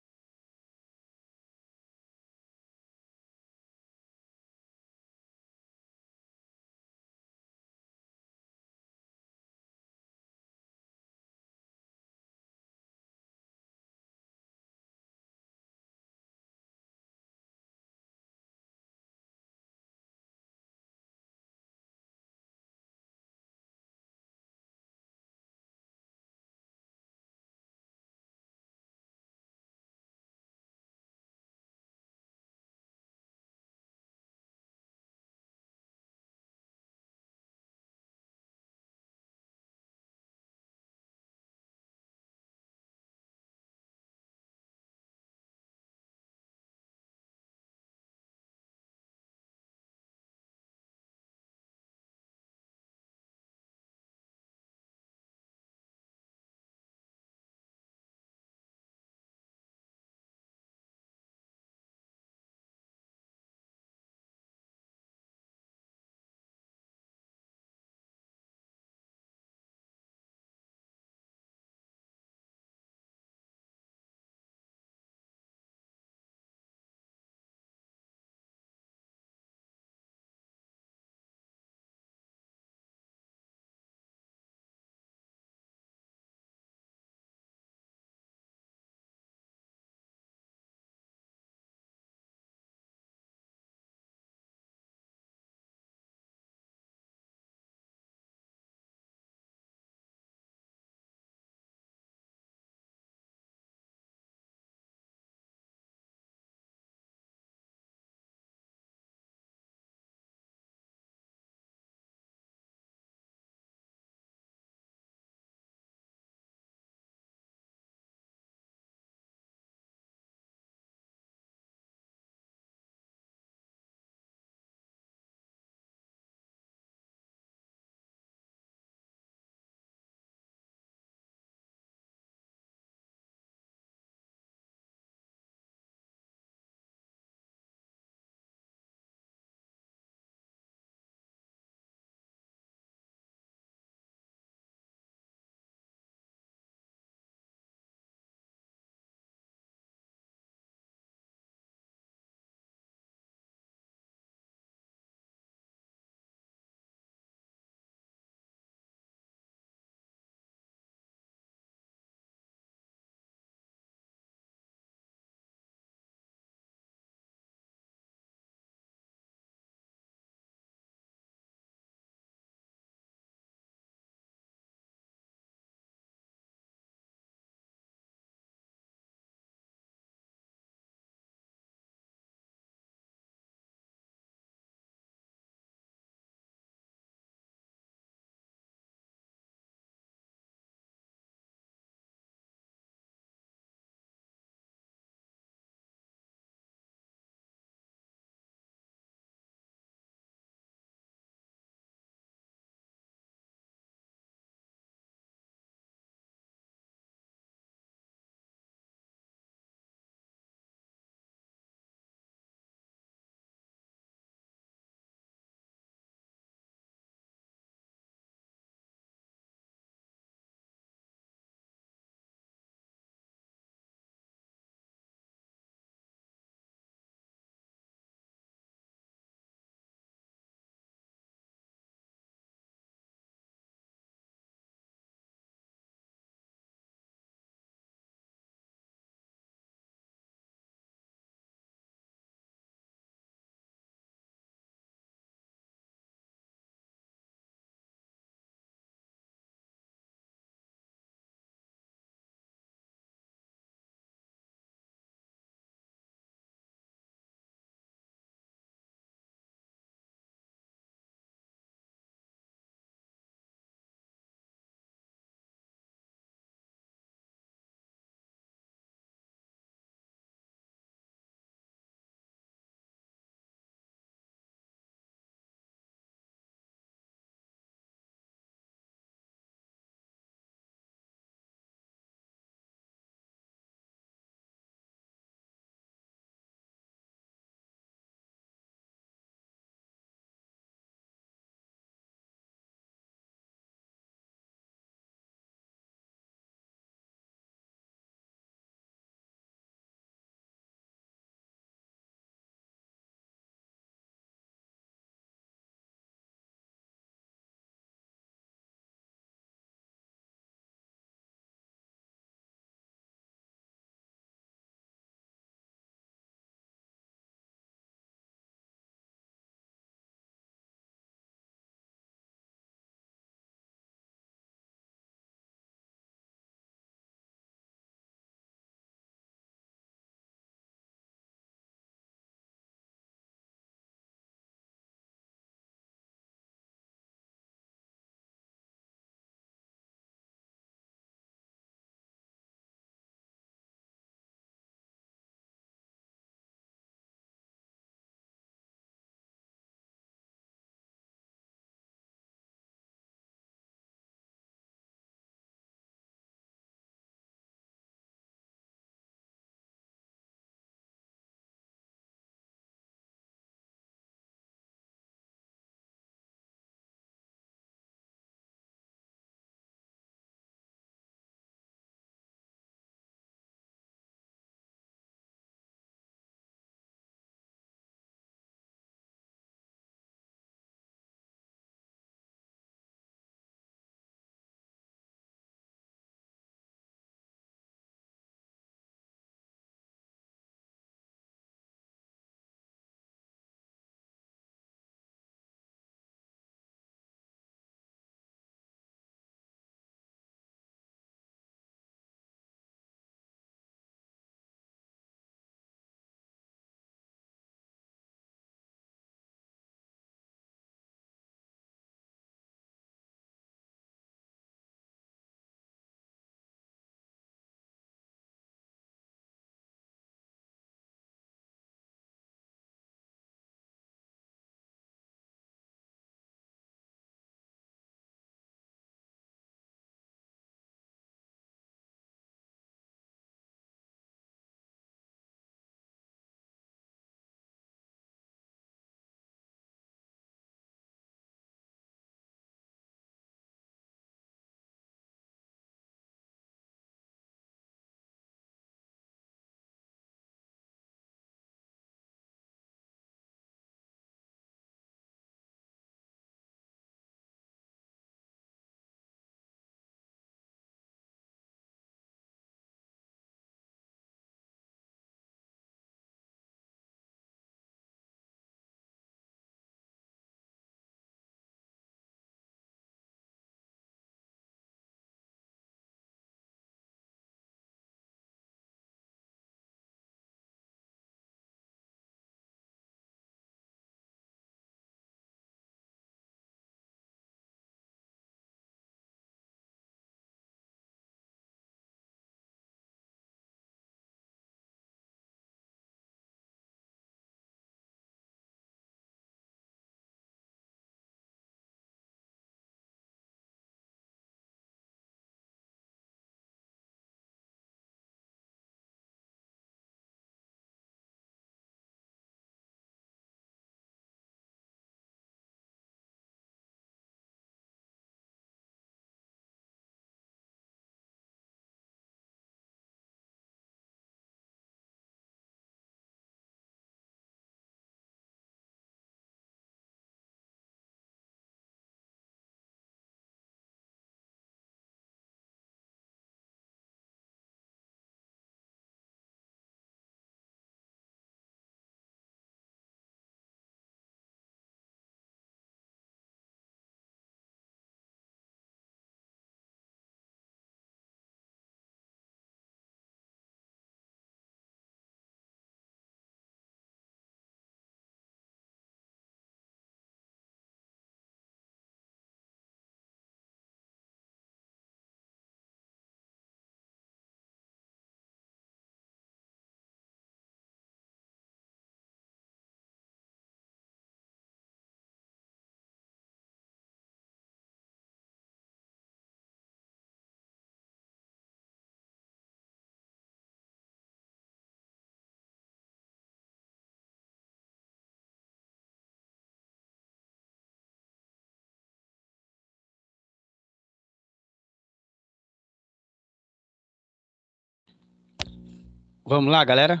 A: Vamos lá, galera?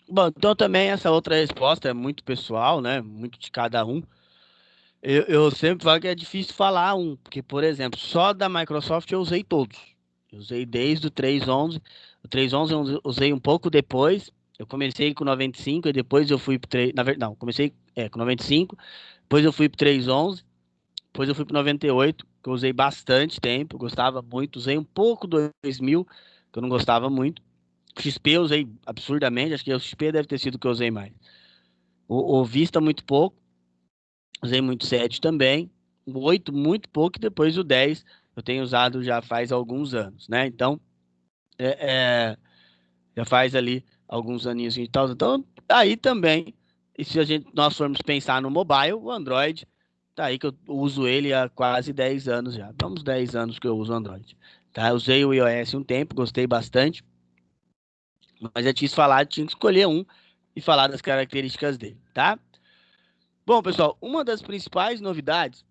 A: Bom, então também essa outra resposta é muito pessoal, né? Muito de cada um. Eu sempre falo que é difícil falar um, porque, por exemplo, só da Microsoft eu usei todos. Eu usei desde o 3.11. O 3.11 eu usei um pouco depois. Eu comecei com o 95 e depois eu fui pro 3. Na verdade, não, comecei com o 95, depois eu fui pro 3.11, depois eu fui pro 98, que eu usei bastante tempo, gostava muito. Usei um pouco do 2000, que eu não gostava muito. XP eu usei absurdamente, acho que o XP deve ter sido o que eu usei mais. O Vista muito pouco. Usei muito 7 também, o 8 muito pouco, e depois o 10 eu tenho usado já faz alguns anos, né? Então, já faz ali alguns aninhos e tal. Então, aí também, e se nós formos pensar no mobile, o Android, tá aí que eu uso ele há quase 10 anos já. Vamos 10 anos que eu uso o Android. Tá? Eu usei o iOS um tempo, gostei bastante, mas já tinha falado, tinha que escolher um e falar das características dele, tá? Bom, pessoal, uma das principais novidades,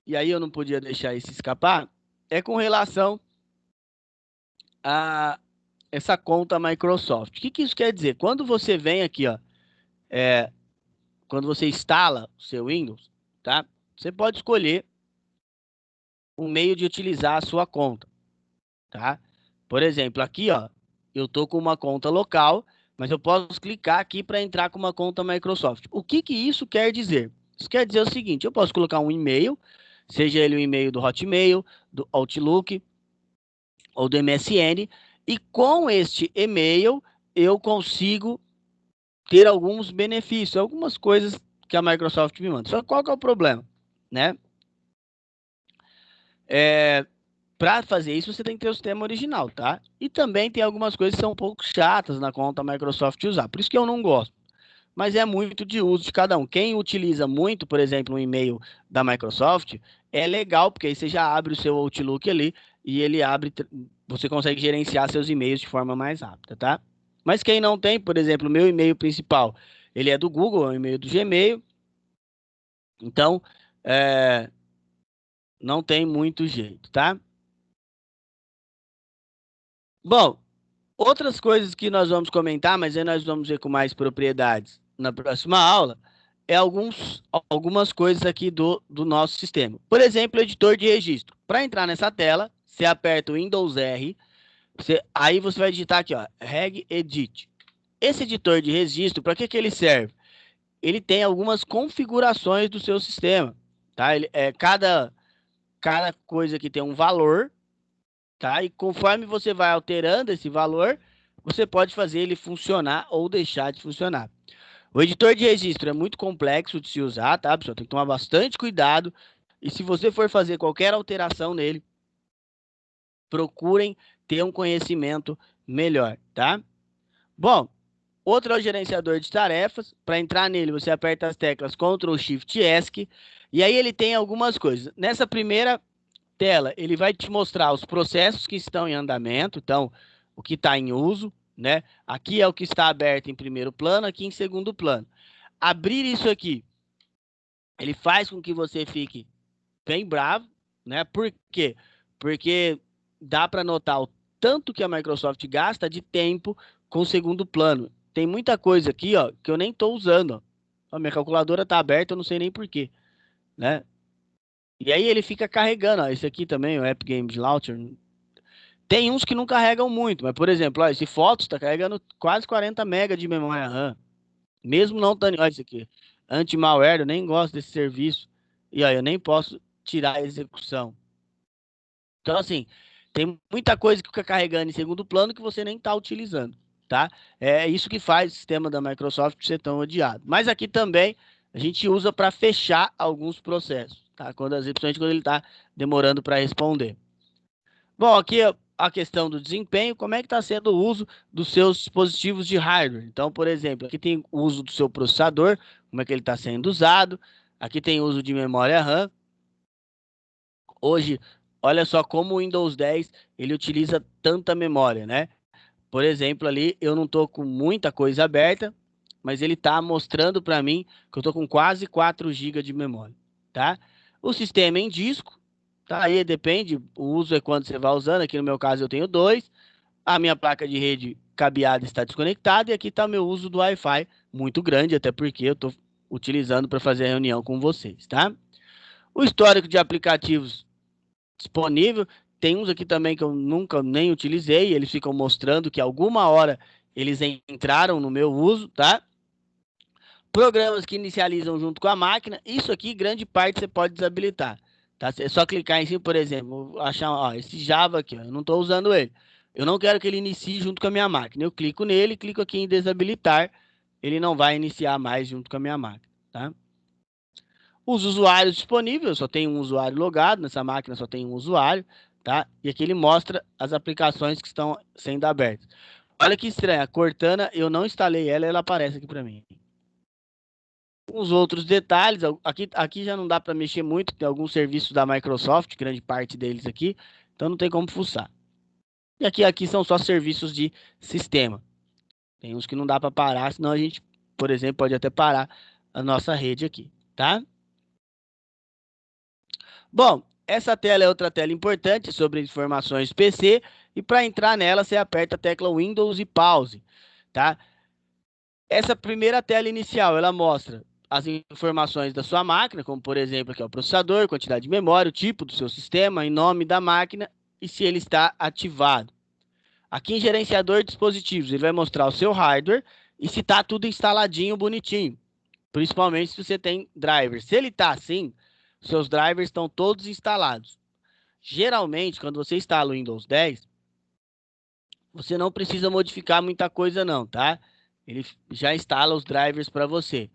A: e aí eu não podia deixar isso escapar, é com relação a essa conta Microsoft. O que isso quer dizer? Quando você vem aqui, ó, quando você instala o seu Windows, tá? Você pode escolher um meio de utilizar a sua conta, tá? Por exemplo, aqui, ó, eu tô com uma conta local, mas eu posso clicar aqui para entrar com uma conta Microsoft. O que isso quer dizer? Isso quer dizer o seguinte: eu posso colocar um e-mail, seja ele o e-mail do Hotmail, do Outlook ou do MSN, e com este e-mail eu consigo ter alguns benefícios, algumas coisas que a Microsoft me manda. Só que qual que é o problema, né? Para fazer isso, você tem que ter o sistema original, tá? E também tem algumas coisas que são um pouco chatas na conta Microsoft usar. Por isso que eu não gosto. Mas é muito de uso de cada um. Quem utiliza muito, por exemplo, um e-mail da Microsoft, é legal, porque aí você já abre o seu Outlook ali e ele abre, você consegue gerenciar seus e-mails de forma mais rápida, tá? Mas quem não tem, por exemplo, o meu e-mail principal, ele é do Google, é o e-mail do Gmail, então não tem muito jeito, tá? Bom, outras coisas que nós vamos comentar, mas aí nós vamos ver com mais propriedades na próxima aula, é algumas coisas aqui do nosso sistema. Por exemplo, editor de registro. Para entrar nessa tela, você aperta o Windows R, aí você vai digitar aqui, ó, regedit. Esse editor de registro, para que ele serve? Ele tem algumas configurações do seu sistema, tá? Cada coisa que tem um valor, tá? E conforme você vai alterando esse valor, você pode fazer ele funcionar ou deixar de funcionar. O editor de registro é muito complexo de se usar, tá, pessoal? Tem que tomar bastante cuidado. E se você for fazer qualquer alteração nele, procurem ter um conhecimento melhor, tá? Bom, outro é o gerenciador de tarefas. Para entrar nele, você aperta as teclas Ctrl Shift ESC e aí ele tem algumas coisas. Nessa primeira tela, ele vai te mostrar os processos que estão em andamento, então, o que está em uso, né? Aqui é o que está aberto em primeiro plano, aqui em segundo plano. Abrir isso aqui, ele faz com que você fique bem bravo, né? Por quê? Porque dá para notar o tanto que a Microsoft gasta de tempo com o segundo plano. Tem muita coisa aqui, ó, que eu nem estou usando. Ó. A minha calculadora está aberta, eu não sei nem por quê, né? E aí ele fica carregando, ó, esse aqui também, o App Games Launcher. Tem uns que não carregam muito, mas por exemplo, ó, esse Fotos está carregando quase 40 MB de memória RAM. Mesmo não estando, olha isso aqui, anti-malware, eu nem gosto desse serviço. E aí eu nem posso tirar a execução. Então, assim, tem muita coisa que fica carregando em segundo plano que você nem está utilizando, tá? É isso que faz o sistema da Microsoft ser tão odiado. Mas aqui também a gente usa para fechar alguns processos, tá? Principalmente quando ele está demorando para responder. Bom, aqui a questão do desempenho, como é que está sendo o uso dos seus dispositivos de hardware. Então, por exemplo, aqui tem o uso do seu processador, como é que ele está sendo usado. Aqui tem o uso de memória RAM. Hoje, olha só como o Windows 10 ele utiliza tanta memória, né? Por exemplo, ali eu não estou com muita coisa aberta, mas ele está mostrando para mim que eu estou com quase 4 GB de memória, tá? O sistema em disco, tá aí, depende, o uso é quando você vai usando, aqui no meu caso eu tenho 2. A minha placa de rede cabeada está desconectada e aqui está meu uso do Wi-Fi muito grande, até porque eu estou utilizando para fazer a reunião com vocês, tá? O histórico de aplicativos disponível, tem uns aqui também que eu nunca nem utilizei, eles ficam mostrando que alguma hora eles entraram no meu uso, tá? Programas que inicializam junto com a máquina, isso aqui, grande parte você pode desabilitar. Tá? É só clicar em cima, por exemplo, vou achar ó, esse Java aqui, ó, eu não estou usando ele. Eu não quero que ele inicie junto com a minha máquina. Eu clico nele, clico aqui em desabilitar, ele não vai iniciar mais junto com a minha máquina. Tá? Os usuários disponíveis, só tem um usuário logado, nessa máquina só tem um usuário, tá? E aqui ele mostra as aplicações que estão sendo abertas. Olha que estranho, a Cortana, eu não instalei ela, ela aparece aqui para mim. Os outros detalhes, aqui já não dá para mexer muito, tem alguns serviços da Microsoft, grande parte deles aqui, então não tem como fuçar. E aqui são só serviços de sistema. Tem uns que não dá para parar, senão a gente, por exemplo, pode até parar a nossa rede aqui, tá? Bom, essa tela é outra tela importante sobre informações PC, e para entrar nela você aperta a tecla Windows e pause, tá? Essa primeira tela inicial, ela mostra as informações da sua máquina, como por exemplo aqui é o processador, quantidade de memória, o tipo do seu sistema, em nome da máquina e se ele está ativado. Aqui em gerenciador de dispositivos, ele vai mostrar o seu hardware e se está tudo instaladinho, bonitinho. Principalmente se você tem drivers. Se ele está assim, seus drivers estão todos instalados. Geralmente, quando você instala o Windows 10, você não precisa modificar muita coisa não, tá? Ele já instala os drivers para você.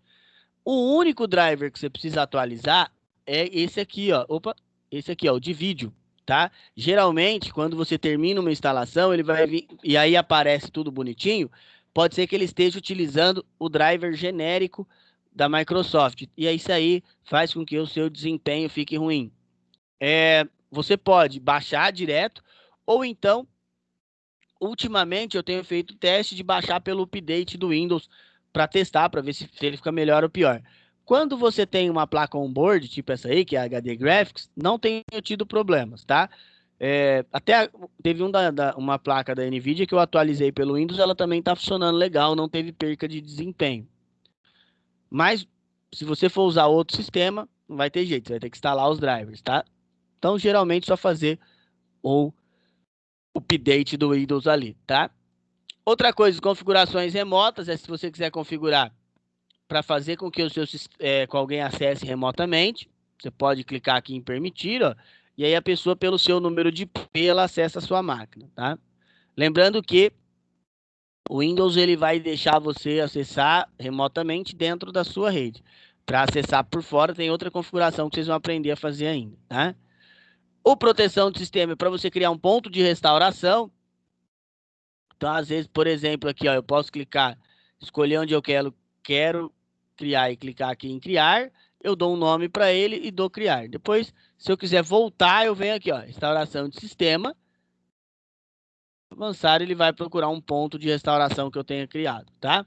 A: O único driver que você precisa atualizar é esse aqui, ó. Opa, esse aqui, ó, o de vídeo, tá? Geralmente, quando você termina uma instalação, ele vai vir e aí aparece tudo bonitinho. Pode ser que ele esteja utilizando o driver genérico da Microsoft. E é isso aí faz com que o seu desempenho fique ruim. Você pode baixar direto, ou então, ultimamente eu tenho feito teste de baixar pelo update do Windows para testar, para ver se ele fica melhor ou pior. Quando você tem uma placa on-board, tipo essa aí, que é a HD Graphics, não tenho tido problemas, tá? Até teve uma placa da NVIDIA que eu atualizei pelo Windows, ela também está funcionando legal, não teve perca de desempenho. Mas, se você for usar outro sistema, não vai ter jeito, você vai ter que instalar os drivers, tá? Então, geralmente, só fazer ou update do Windows ali, tá? Outra coisa, configurações remotas, é se você quiser configurar para fazer com que o seu com alguém acesse remotamente, você pode clicar aqui em permitir, ó, e aí a pessoa pelo seu número de IP ela acessa a sua máquina, tá? Lembrando que o Windows ele vai deixar você acessar remotamente dentro da sua rede. Para acessar por fora tem outra configuração que vocês vão aprender a fazer ainda, tá? O proteção do sistema é para você criar um ponto de restauração. Então, às vezes, por exemplo, aqui, ó, eu posso clicar, escolher onde eu quero criar e clicar aqui em criar. Eu dou um nome para ele e dou criar. Depois, se eu quiser voltar, eu venho aqui, ó, restauração de sistema. Avançar, ele vai procurar um ponto de restauração que eu tenha criado, tá?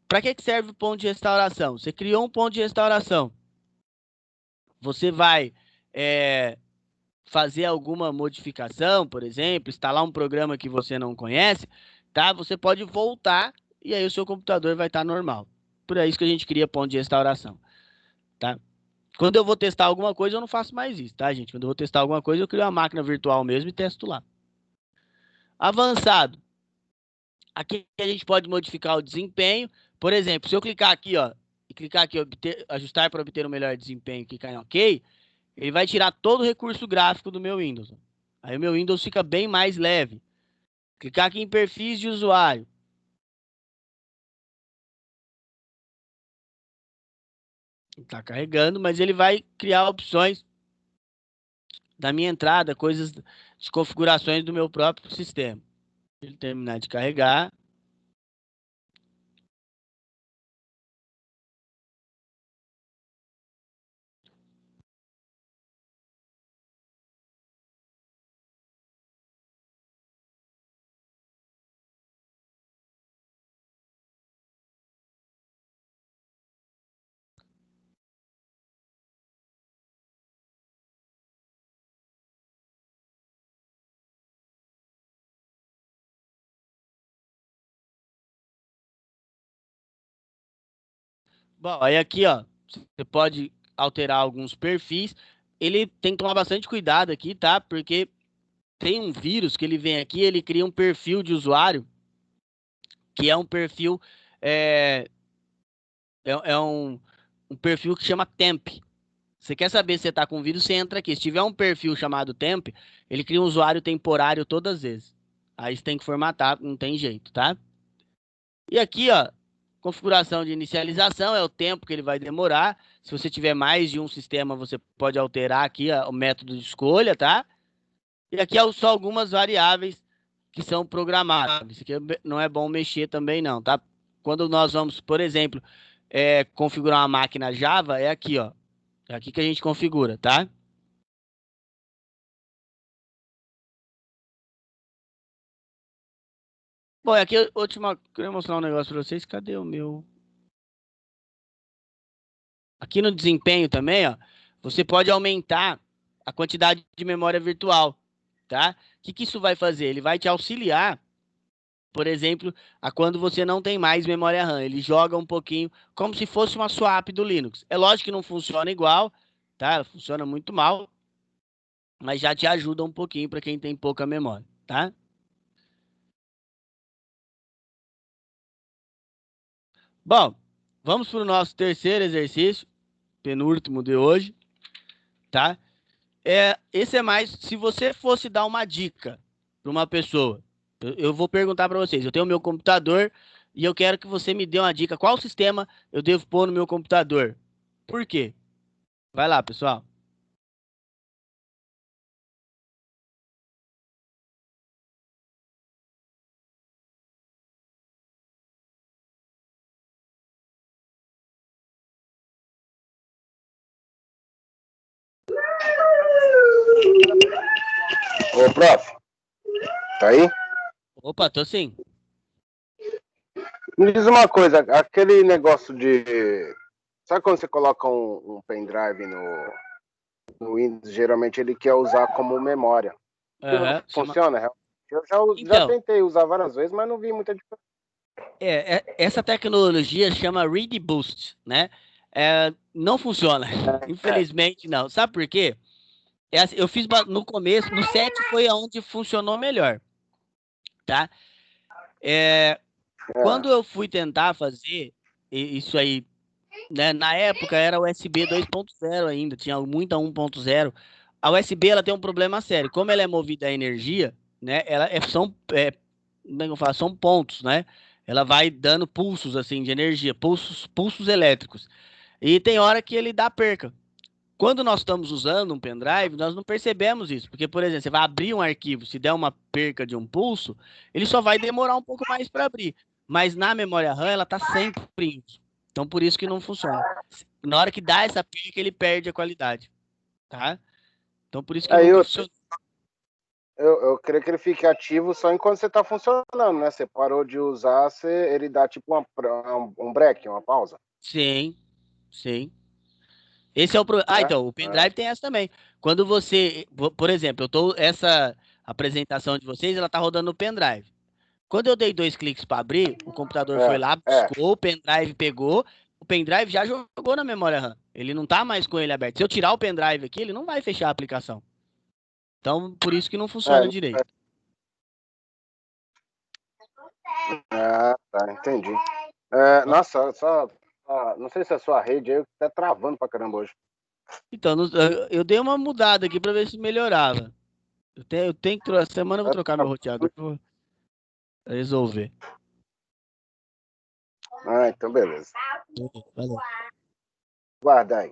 A: Para que serve o ponto de restauração? Você criou um ponto de restauração. Você vai fazer alguma modificação, por exemplo, instalar um programa que você não conhece, tá? Você pode voltar e aí o seu computador vai estar normal. Por isso que a gente cria ponto de restauração, tá? Quando eu vou testar alguma coisa, eu não faço mais isso, tá, gente? Quando eu vou testar alguma coisa, eu crio uma máquina virtual mesmo e testo lá. Avançado. Aqui a gente pode modificar o desempenho. Por exemplo, se eu clicar aqui, ó, e clicar aqui, ajustar para obter o melhor desempenho, clicar em OK, ele vai tirar todo o recurso gráfico do meu Windows. Aí o meu Windows fica bem mais leve. Clicar aqui em perfis de usuário. Está carregando, mas ele vai criar opções da minha entrada, coisas de configurações do meu próprio sistema. Ele terminar de carregar. Bom, aí aqui, ó, você pode alterar alguns perfis. Ele tem que tomar bastante cuidado aqui, tá? Porque tem um vírus que ele vem aqui, ele cria um perfil de usuário, que é um perfil, é, é um perfil que chama temp. Você quer saber se você tá com vírus, você entra aqui. Se tiver um perfil chamado temp, ele cria um usuário temporário todas as vezes. Aí você tem que formatar, não tem jeito, tá? E aqui, ó, configuração de inicialização é o tempo que ele vai demorar. Se você tiver mais de um sistema, você pode alterar aqui ó, o método de escolha, tá? E aqui é só algumas variáveis que são programáveis. Isso aqui não é bom mexer também não, tá? Quando nós vamos, por exemplo, configurar uma máquina Java, é aqui, ó. É aqui que a gente configura, tá? Bom, aqui queria mostrar um negócio para vocês. Cadê o meu? Aqui no desempenho também, ó, você pode aumentar a quantidade de memória virtual, tá? O que que isso vai fazer? Ele vai te auxiliar, por exemplo, a quando você não tem mais memória RAM. Ele joga um pouquinho como se fosse uma swap do Linux. É lógico que não funciona igual, tá? Ela funciona muito mal, mas já te ajuda um pouquinho para quem tem pouca memória, tá? Bom, vamos para o nosso terceiro exercício, penúltimo de hoje, tá? Esse é mais se você fosse dar uma dica para uma pessoa. Eu vou perguntar para vocês. Eu tenho o meu computador e eu quero que você me dê uma dica. Qual sistema eu devo pôr no meu computador? Por quê? Vai lá, pessoal.
C: Ô, prof, tá aí?
A: Opa, tô sim.
C: Me diz uma coisa, aquele negócio de. Sabe quando você coloca um pendrive no Windows, geralmente ele quer usar como memória. Aquilo
A: Aham,
C: funciona? Eu já
A: Então,
C: tentei usar várias vezes, mas não vi muita diferença.
A: essa tecnologia chama Read Boost, né? Não funciona.
C: É,
A: Infelizmente, não. Sabe por quê? Eu fiz no começo, no 7 foi aonde funcionou melhor, tá? É,
C: é,
A: Quando eu fui tentar fazer isso aí, né, na época era USB 2.0 ainda, tinha muita 1.0. A USB ela tem um problema sério. Como ela é movida a energia, né, como é que eu falo? São pontos, né? Ela vai dando pulsos assim de energia, pulsos elétricos. E tem hora que ele dá perca. Quando nós estamos usando um pendrive, nós não percebemos isso, porque, por exemplo, você vai abrir um arquivo, se der uma perca de um pulso, ele só vai demorar um pouco mais para abrir. Mas na memória RAM, ela está sempre em uso. Então, por isso que não funciona. Na hora que dá essa perca, ele perde a qualidade, tá? Então, por isso que
C: aí
A: nunca
C: eu,
A: funcionou.
C: eu creio que ele fique ativo só enquanto você está funcionando, né? Você parou de usar, ele dá tipo um break, uma pausa,
A: Sim, sim. Esse é o problema.
C: né?
A: Então, o pendrive tem essa também. Quando você, por exemplo, essa apresentação de vocês, ela tá rodando no pendrive. Quando eu dei dois cliques para abrir, o computador foi lá,
C: É.
A: buscou, o pendrive pegou, o pendrive já jogou na memória RAM. Ele não tá mais com ele aberto. Se eu tirar o pendrive aqui, ele não vai fechar a aplicação. Então, por isso que não funciona
C: É,
A: direito.
C: tá, entendi. Nossa, não sei se é a sua rede aí tá travando pra caramba hoje.
A: Então, eu dei uma mudada aqui para ver se melhorava. Eu tenho que trocar. Semana eu vou
C: Tá
A: trocar meu roteador para resolver.
C: então beleza.
A: Valeu.
C: Guarda aí.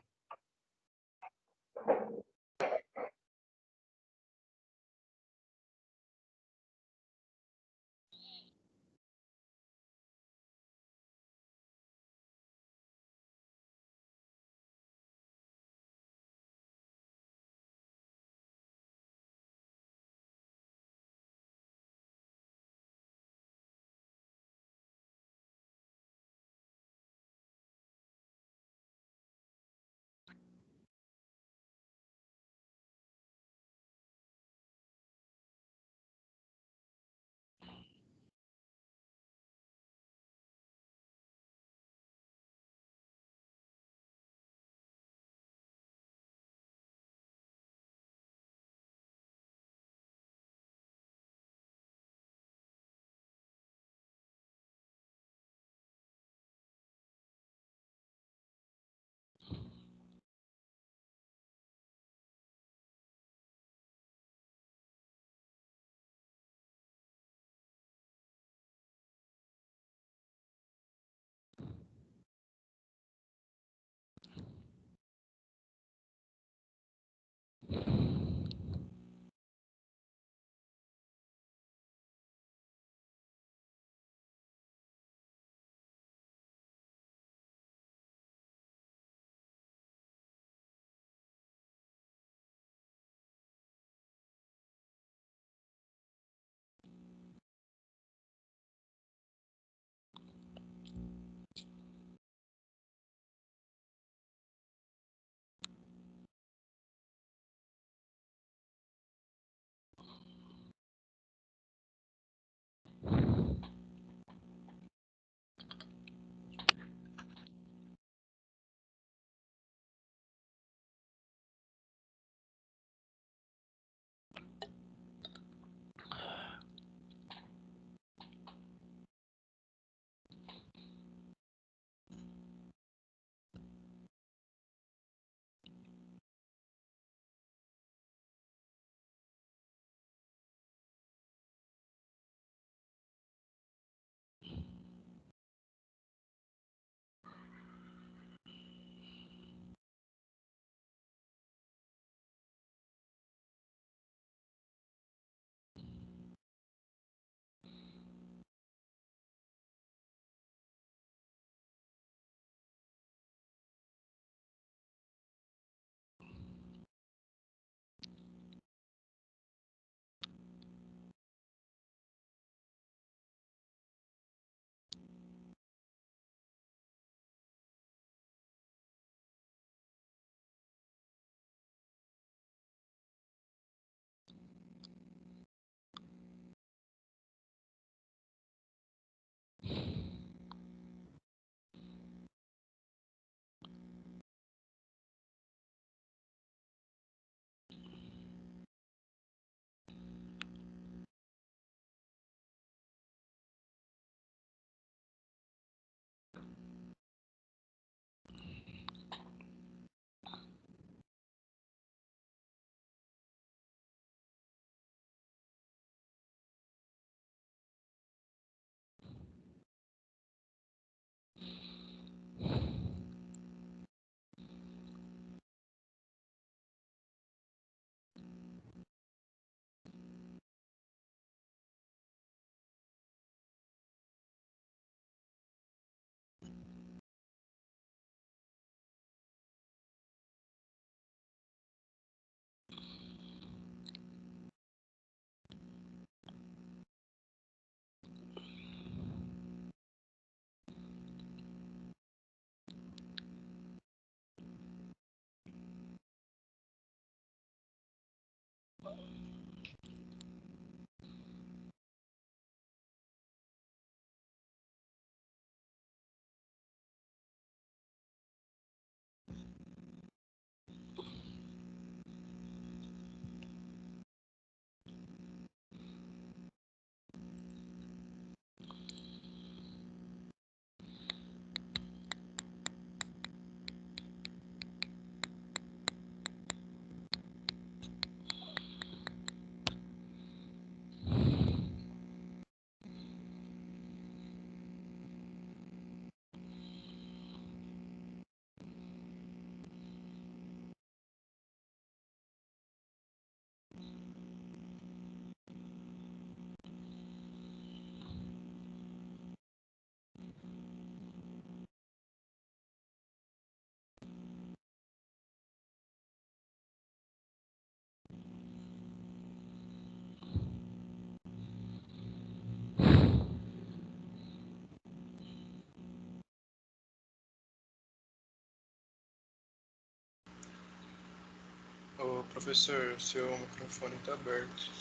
D: Ô, professor, seu microfone está aberto.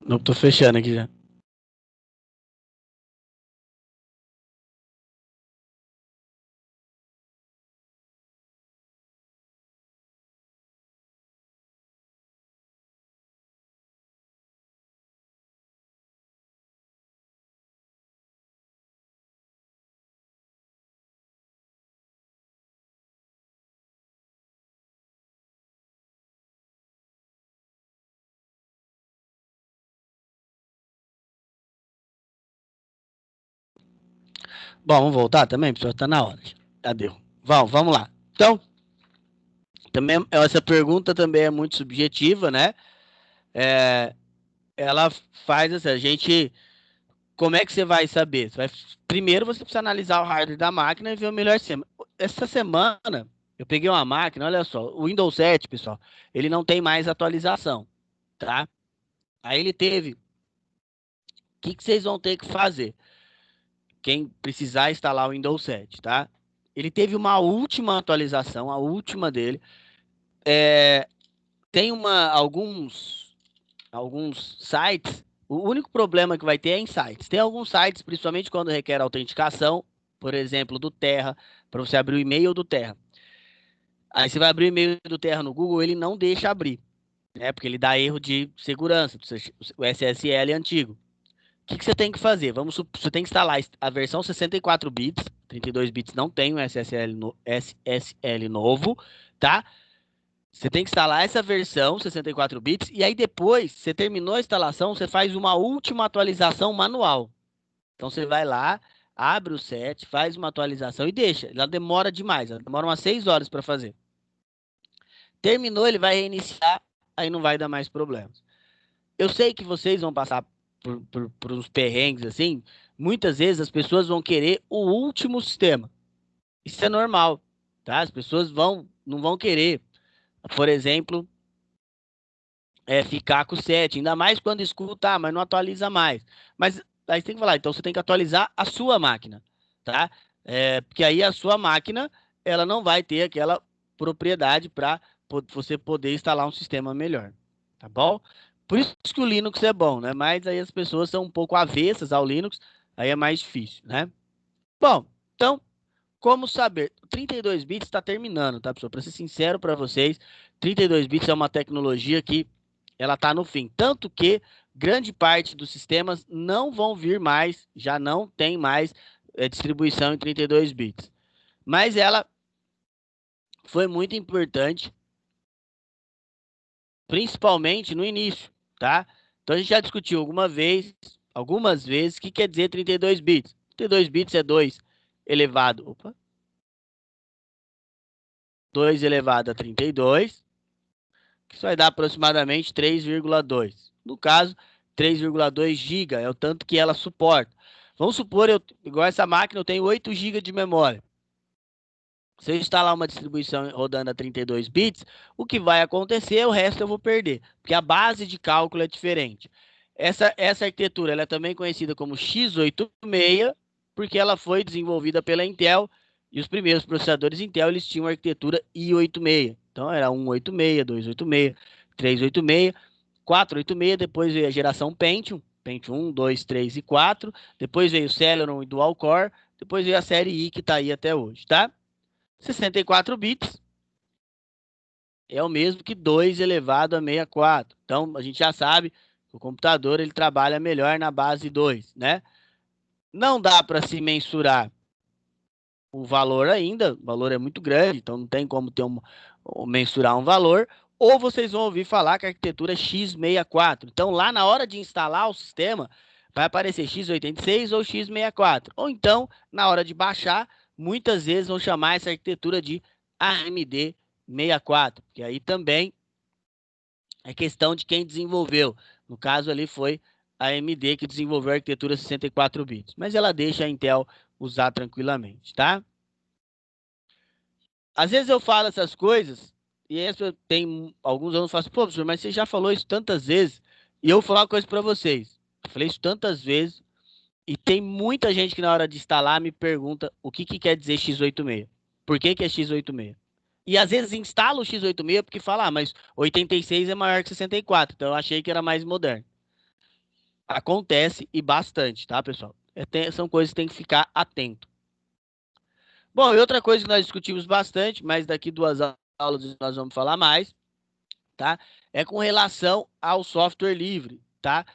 A: Não, tô fechando aqui já. Bom, vamos voltar também, pessoal? Tá na hora. Já deu. Vamos lá. Então, também essa pergunta também é muito subjetiva, né? Ela faz assim, a gente... Como é que você vai saber? Primeiro você precisa analisar o hardware da máquina e ver o melhor sistema. Essa semana, eu peguei uma máquina, olha só, o Windows 7, pessoal, ele não tem mais atualização, tá? Aí ele teve... O que vocês vão ter que fazer? Quem precisar instalar o Windows 7, tá? Ele teve uma última atualização, a última dele. Tem alguns sites. O único problema que vai ter é em sites. Tem alguns sites, principalmente quando requer autenticação, por exemplo, do Terra, para você abrir o e-mail do Terra. Aí você vai abrir o e-mail do Terra no Google, ele não deixa abrir, né? Porque ele dá erro de segurança, o SSL antigo. O que você tem que fazer? Você tem que instalar a versão 64 bits, 32 bits não tem o SSL novo, tá? Você tem que instalar essa versão 64 bits e aí depois, você terminou a instalação, você faz uma última atualização manual. Então você vai lá, abre o set, faz uma atualização e deixa. Ela demora demais, ela demora umas 6 horas para fazer. Terminou, ele vai reiniciar, aí não vai dar mais problemas. Eu sei que vocês vão passar por uns perrengues assim. Muitas vezes as pessoas vão querer o último sistema. Isso é normal, tá? As pessoas não vão querer, por exemplo, ficar com o 7, ainda mais quando escuta, mas não atualiza mais. Mas aí você tem que falar, então você tem que atualizar a sua máquina, tá? Porque aí a sua máquina, ela não vai ter aquela propriedade para você poder instalar um sistema melhor, tá bom? Por isso que o Linux é bom, né? Mas aí as pessoas são um pouco avessas ao Linux, aí é mais difícil, né? Bom, então, como saber? 32 bits está terminando, tá, pessoal? Para ser sincero para vocês, 32 bits é uma tecnologia que ela está no fim. Tanto que grande parte dos sistemas não vão vir mais, já não tem mais distribuição em 32 bits. Mas ela foi muito importante, principalmente no início, tá? Então a gente já discutiu algumas vezes, o que quer dizer 32 bits. 32 bits é 2 elevado a 32, que isso vai dar aproximadamente 3,2. No caso, 3,2 GB é o tanto que ela suporta. Vamos supor, igual essa máquina, eu tenho 8 GB de memória. Se eu instalar uma distribuição rodando a 32 bits, o que vai acontecer, o resto eu vou perder, porque a base de cálculo é diferente. Essa arquitetura ela é também conhecida como x86, porque ela foi desenvolvida pela Intel, e os primeiros processadores Intel eles tinham a arquitetura i86. Então era 186, 286, 386. 486, depois veio a geração Pentium 1, 2, 3 e 4, depois veio o Celeron e Dual Core, depois veio a série i que está aí até hoje, tá? 64 bits é o mesmo que 2 elevado a 64. Então, a gente já sabe que o computador ele trabalha melhor na base 2, né? Não dá para se mensurar o valor ainda, o valor é muito grande, então não tem como ter mensurar um valor, ou vocês vão ouvir falar que a arquitetura é x64. Então, lá na hora de instalar o sistema, vai aparecer x86 ou x64. Ou então, na hora de baixar, muitas vezes vão chamar essa arquitetura de AMD 64, que aí também é questão de quem desenvolveu. No caso ali foi a AMD que desenvolveu a arquitetura 64 bits, mas ela deixa a Intel usar tranquilamente, tá? Às vezes eu falo essas coisas e tem alguns alunos que falam assim, pô, professor, mas você já falou isso tantas vezes, e eu vou falar uma coisa para vocês. Eu falei isso tantas vezes e tem muita gente que na hora de instalar me pergunta o que quer dizer x86. Por que é x86? E às vezes instala o x86 porque fala, mas 86 é maior que 64, então eu achei que era mais moderno. Acontece e bastante, tá, pessoal? São coisas que tem que ficar atento. Bom, e outra coisa que nós discutimos bastante, mas daqui 2 aulas nós vamos falar mais, tá? É com relação ao software livre, tá?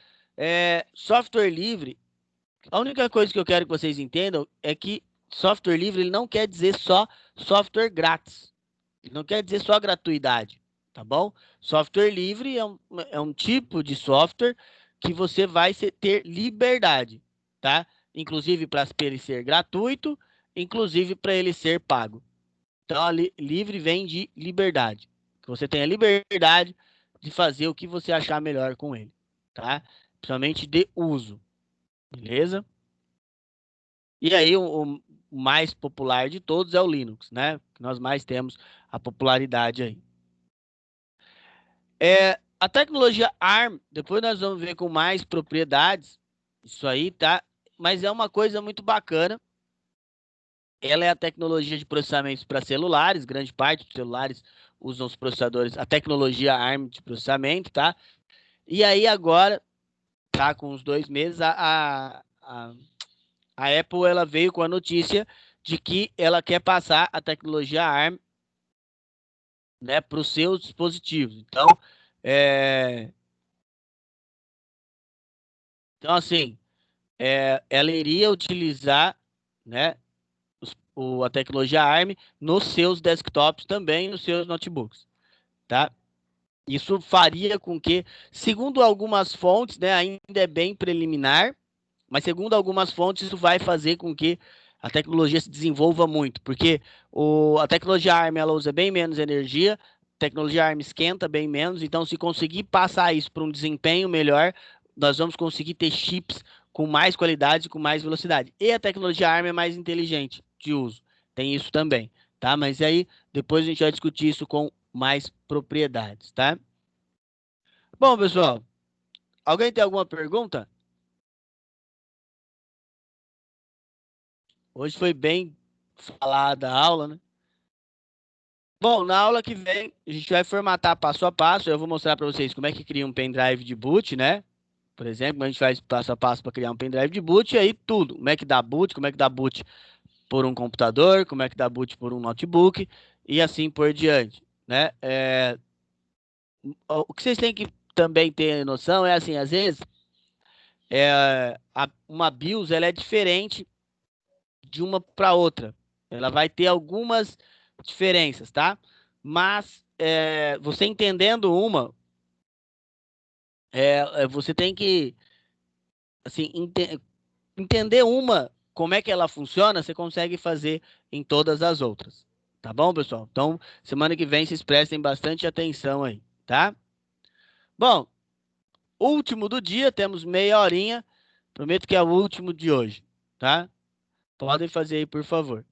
A: Software livre, a única coisa que eu quero que vocês entendam é que software livre ele não quer dizer só software grátis. Ele não quer dizer só gratuidade, tá bom? Software livre é um tipo de software que você vai ter liberdade, tá? Inclusive para ele ser gratuito, inclusive para ele ser pago. Então, livre vem de liberdade. Que você tenha liberdade de fazer o que você achar melhor com ele, tá? Principalmente de uso, beleza? E aí, o mais popular de todos é o Linux, né? Que nós mais temos a popularidade aí. A tecnologia ARM, depois nós vamos ver com mais propriedades, isso aí, tá? Mas é uma coisa muito bacana. Ela é a tecnologia de processamento para celulares, grande parte dos celulares usam os processadores, a tecnologia ARM de processamento, tá? E aí agora, tá com uns 2 meses, a Apple ela veio com a notícia de que ela quer passar a tecnologia ARM, né, para os seus dispositivos. Então assim, ela iria utilizar, né, a tecnologia ARM nos seus desktops também, nos seus notebooks, tá? Isso faria com que, segundo algumas fontes, né, ainda é bem preliminar, mas segundo algumas fontes, isso vai fazer com que a tecnologia se desenvolva muito, porque a tecnologia ARM ela usa bem menos energia, a tecnologia ARM esquenta bem menos, então se conseguir passar isso para um desempenho melhor, nós vamos conseguir ter chips com mais qualidade, com mais velocidade. E a tecnologia ARM é mais inteligente de uso, tem isso também, tá? Mas aí depois a gente vai discutir isso com mais propriedades, tá? Bom, pessoal, alguém tem alguma pergunta? Hoje foi bem falada a aula, né? Bom, na aula que vem, a gente vai formatar passo a passo. Eu vou mostrar para vocês como é que cria um pendrive de boot, né? Por exemplo, a gente faz passo a passo para criar um pendrive de boot e aí tudo. Como é que dá boot, como é que dá boot por um computador, como é que dá boot por um notebook e assim por diante, né? O que vocês têm que também ter noção é assim, às vezes, uma BIOS ela é diferente de uma para outra. Ela vai ter algumas diferenças, tá? Mas você entendendo uma, você tem que assim, entender uma, como é que ela funciona, você consegue fazer em todas as outras. Tá bom, pessoal? Então, semana que vem, vocês prestem bastante atenção aí, tá? Bom, último do dia, temos meia horinha. Prometo que é o último de hoje, tá? Podem fazer aí, por favor.